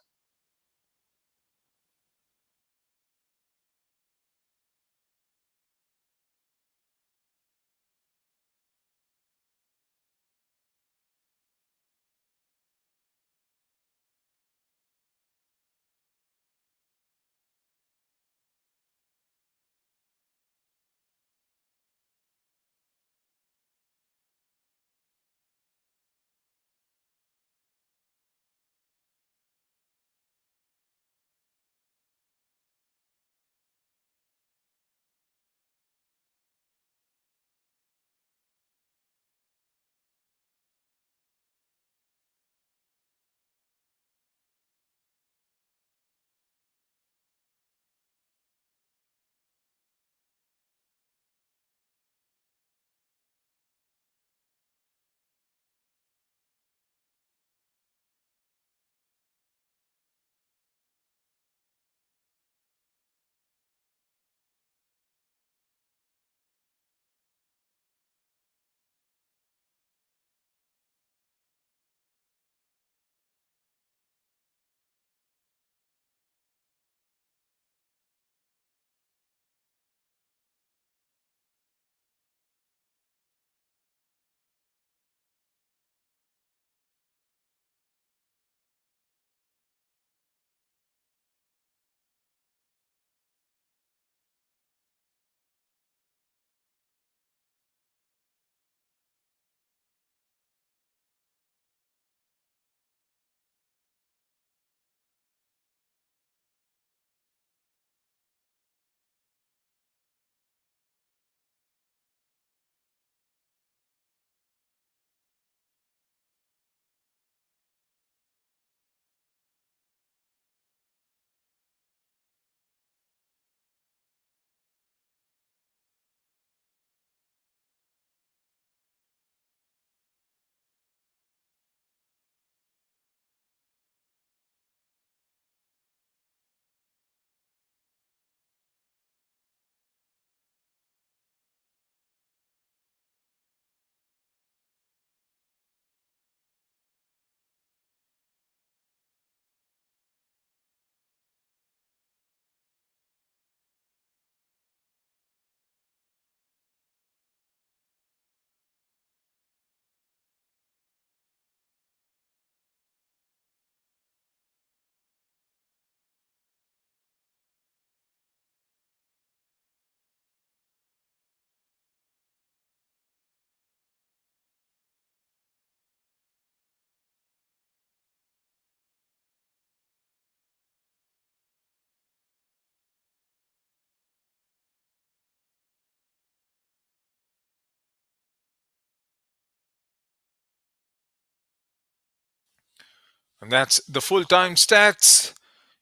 And that's the full-time stats.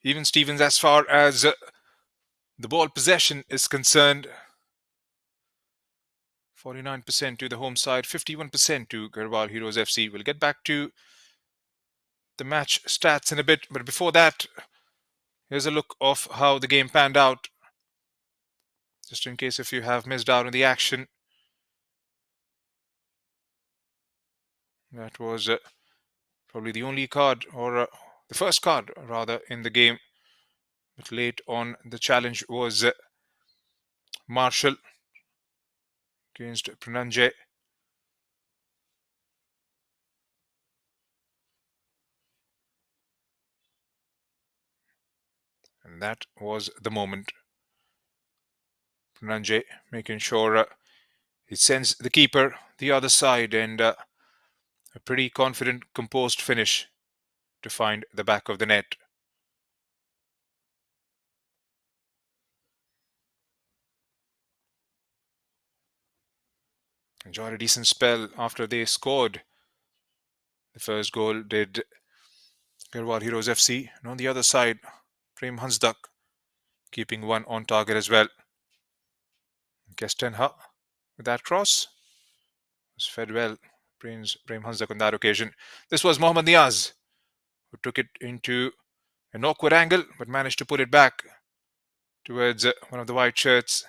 Even Stevens, as far as the ball possession is concerned, 49% to the home side, 51% to Garhwal Heroes FC. We'll get back to the match stats in a bit, but before that, here's a look of how the game panned out, just in case if you have missed out on the action. That was probably the only card, or the first card rather, in the game. But late on, the challenge was Marshall against Prananjay. And that was the moment. Prananjay making sure he sends the keeper the other side, and a pretty confident, composed finish to find the back of the net. Enjoyed a decent spell after they scored. The first goal did Garhwal Heroes FC. And on the other side, Prem Hansdak keeping one on target as well. Kestenha with that cross was fed well. Prem Hansdak on that occasion. This was Mohammad Niaz, who took it into an awkward angle but managed to put it back towards one of the white shirts.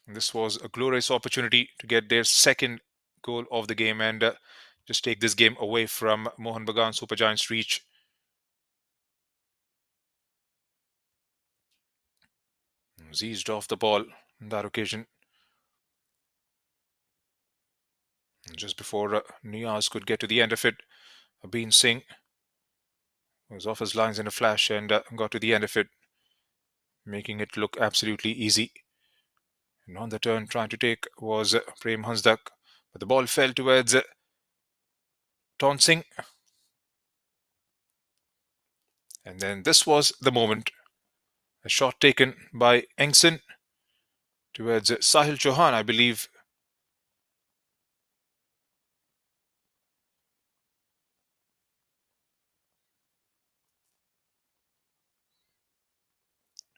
And this was a glorious opportunity to get their second goal of the game and just take this game away from Mohun Bagan Super Giants' reach. Eased off the ball on that occasion. And just before Niaz could get to the end of it, Abin Singh was off his lines in a flash and got to the end of it, making it look absolutely easy. And on the turn, trying to take was Prem Hansdak, but the ball fell towards Ton Singh. And then this was the moment. A shot taken by Engson towards Sahil Chauhan, I believe.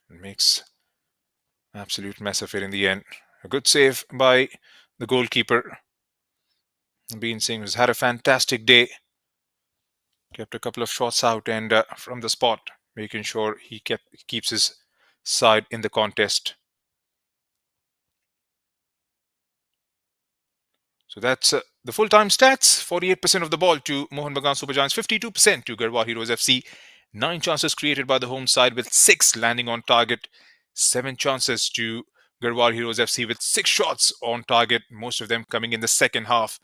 And makes an absolute mess of it in the end. A good save by the goalkeeper. Bean Singh has had a fantastic day. Kept a couple of shots out and from the spot, making sure he keeps his side in the contest. So that's the full-time stats. 48% of the ball to Mohun Bagan Super Giants, 52% to Garhwal Heroes FC. 9 chances created by the home side with 6 landing on target. 7 chances to Garhwal Heroes FC with 6 shots on target, most of them coming in the second half.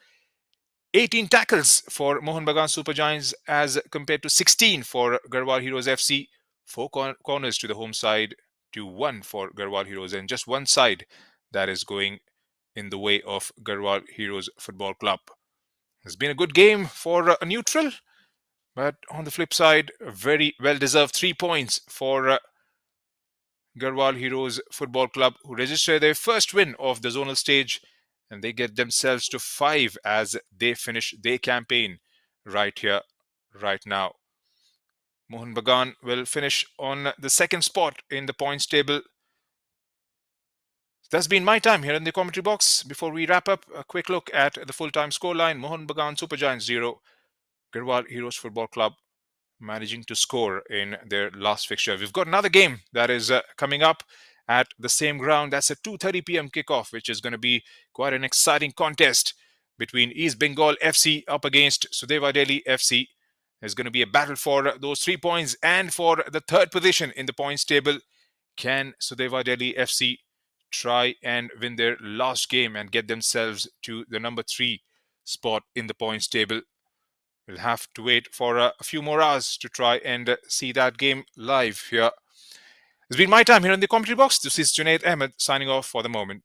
18 tackles for Mohun Bagan Super Giants as compared to 16 for Garhwal Heroes FC. 4 corners to the home side to 1 for Garhwal Heroes, and just one side that is going in the way of Garhwal Heroes Football Club. It's been a good game for a neutral, but on the flip side, a very well-deserved 3 points for Garhwal Heroes Football Club, who register their first win of the zonal stage, and they get themselves to 5 as they finish their campaign right here, right now. Mohun Bagan will finish on the second spot in the points table. That's been my time here in the commentary box. Before we wrap up, a quick look at the full-time scoreline. Mohun Bagan Super Giants 0, Garhwal Heroes Football Club managing to score in their last fixture. We've got another game that is coming up at the same ground. That's a 2:30 p.m. kickoff, which is going to be quite an exciting contest between East Bengal FC up against Sudeva Delhi FC. There's going to be a battle for those 3 points and for the third position in the points table. Can Sudeva Delhi FC try and win their last game and get themselves to the number 3 spot in the points table? We'll have to wait for a few more hours to try and see that game live here. It's been my time here in the commentary box. This is Junaid Ahmed signing off for the moment.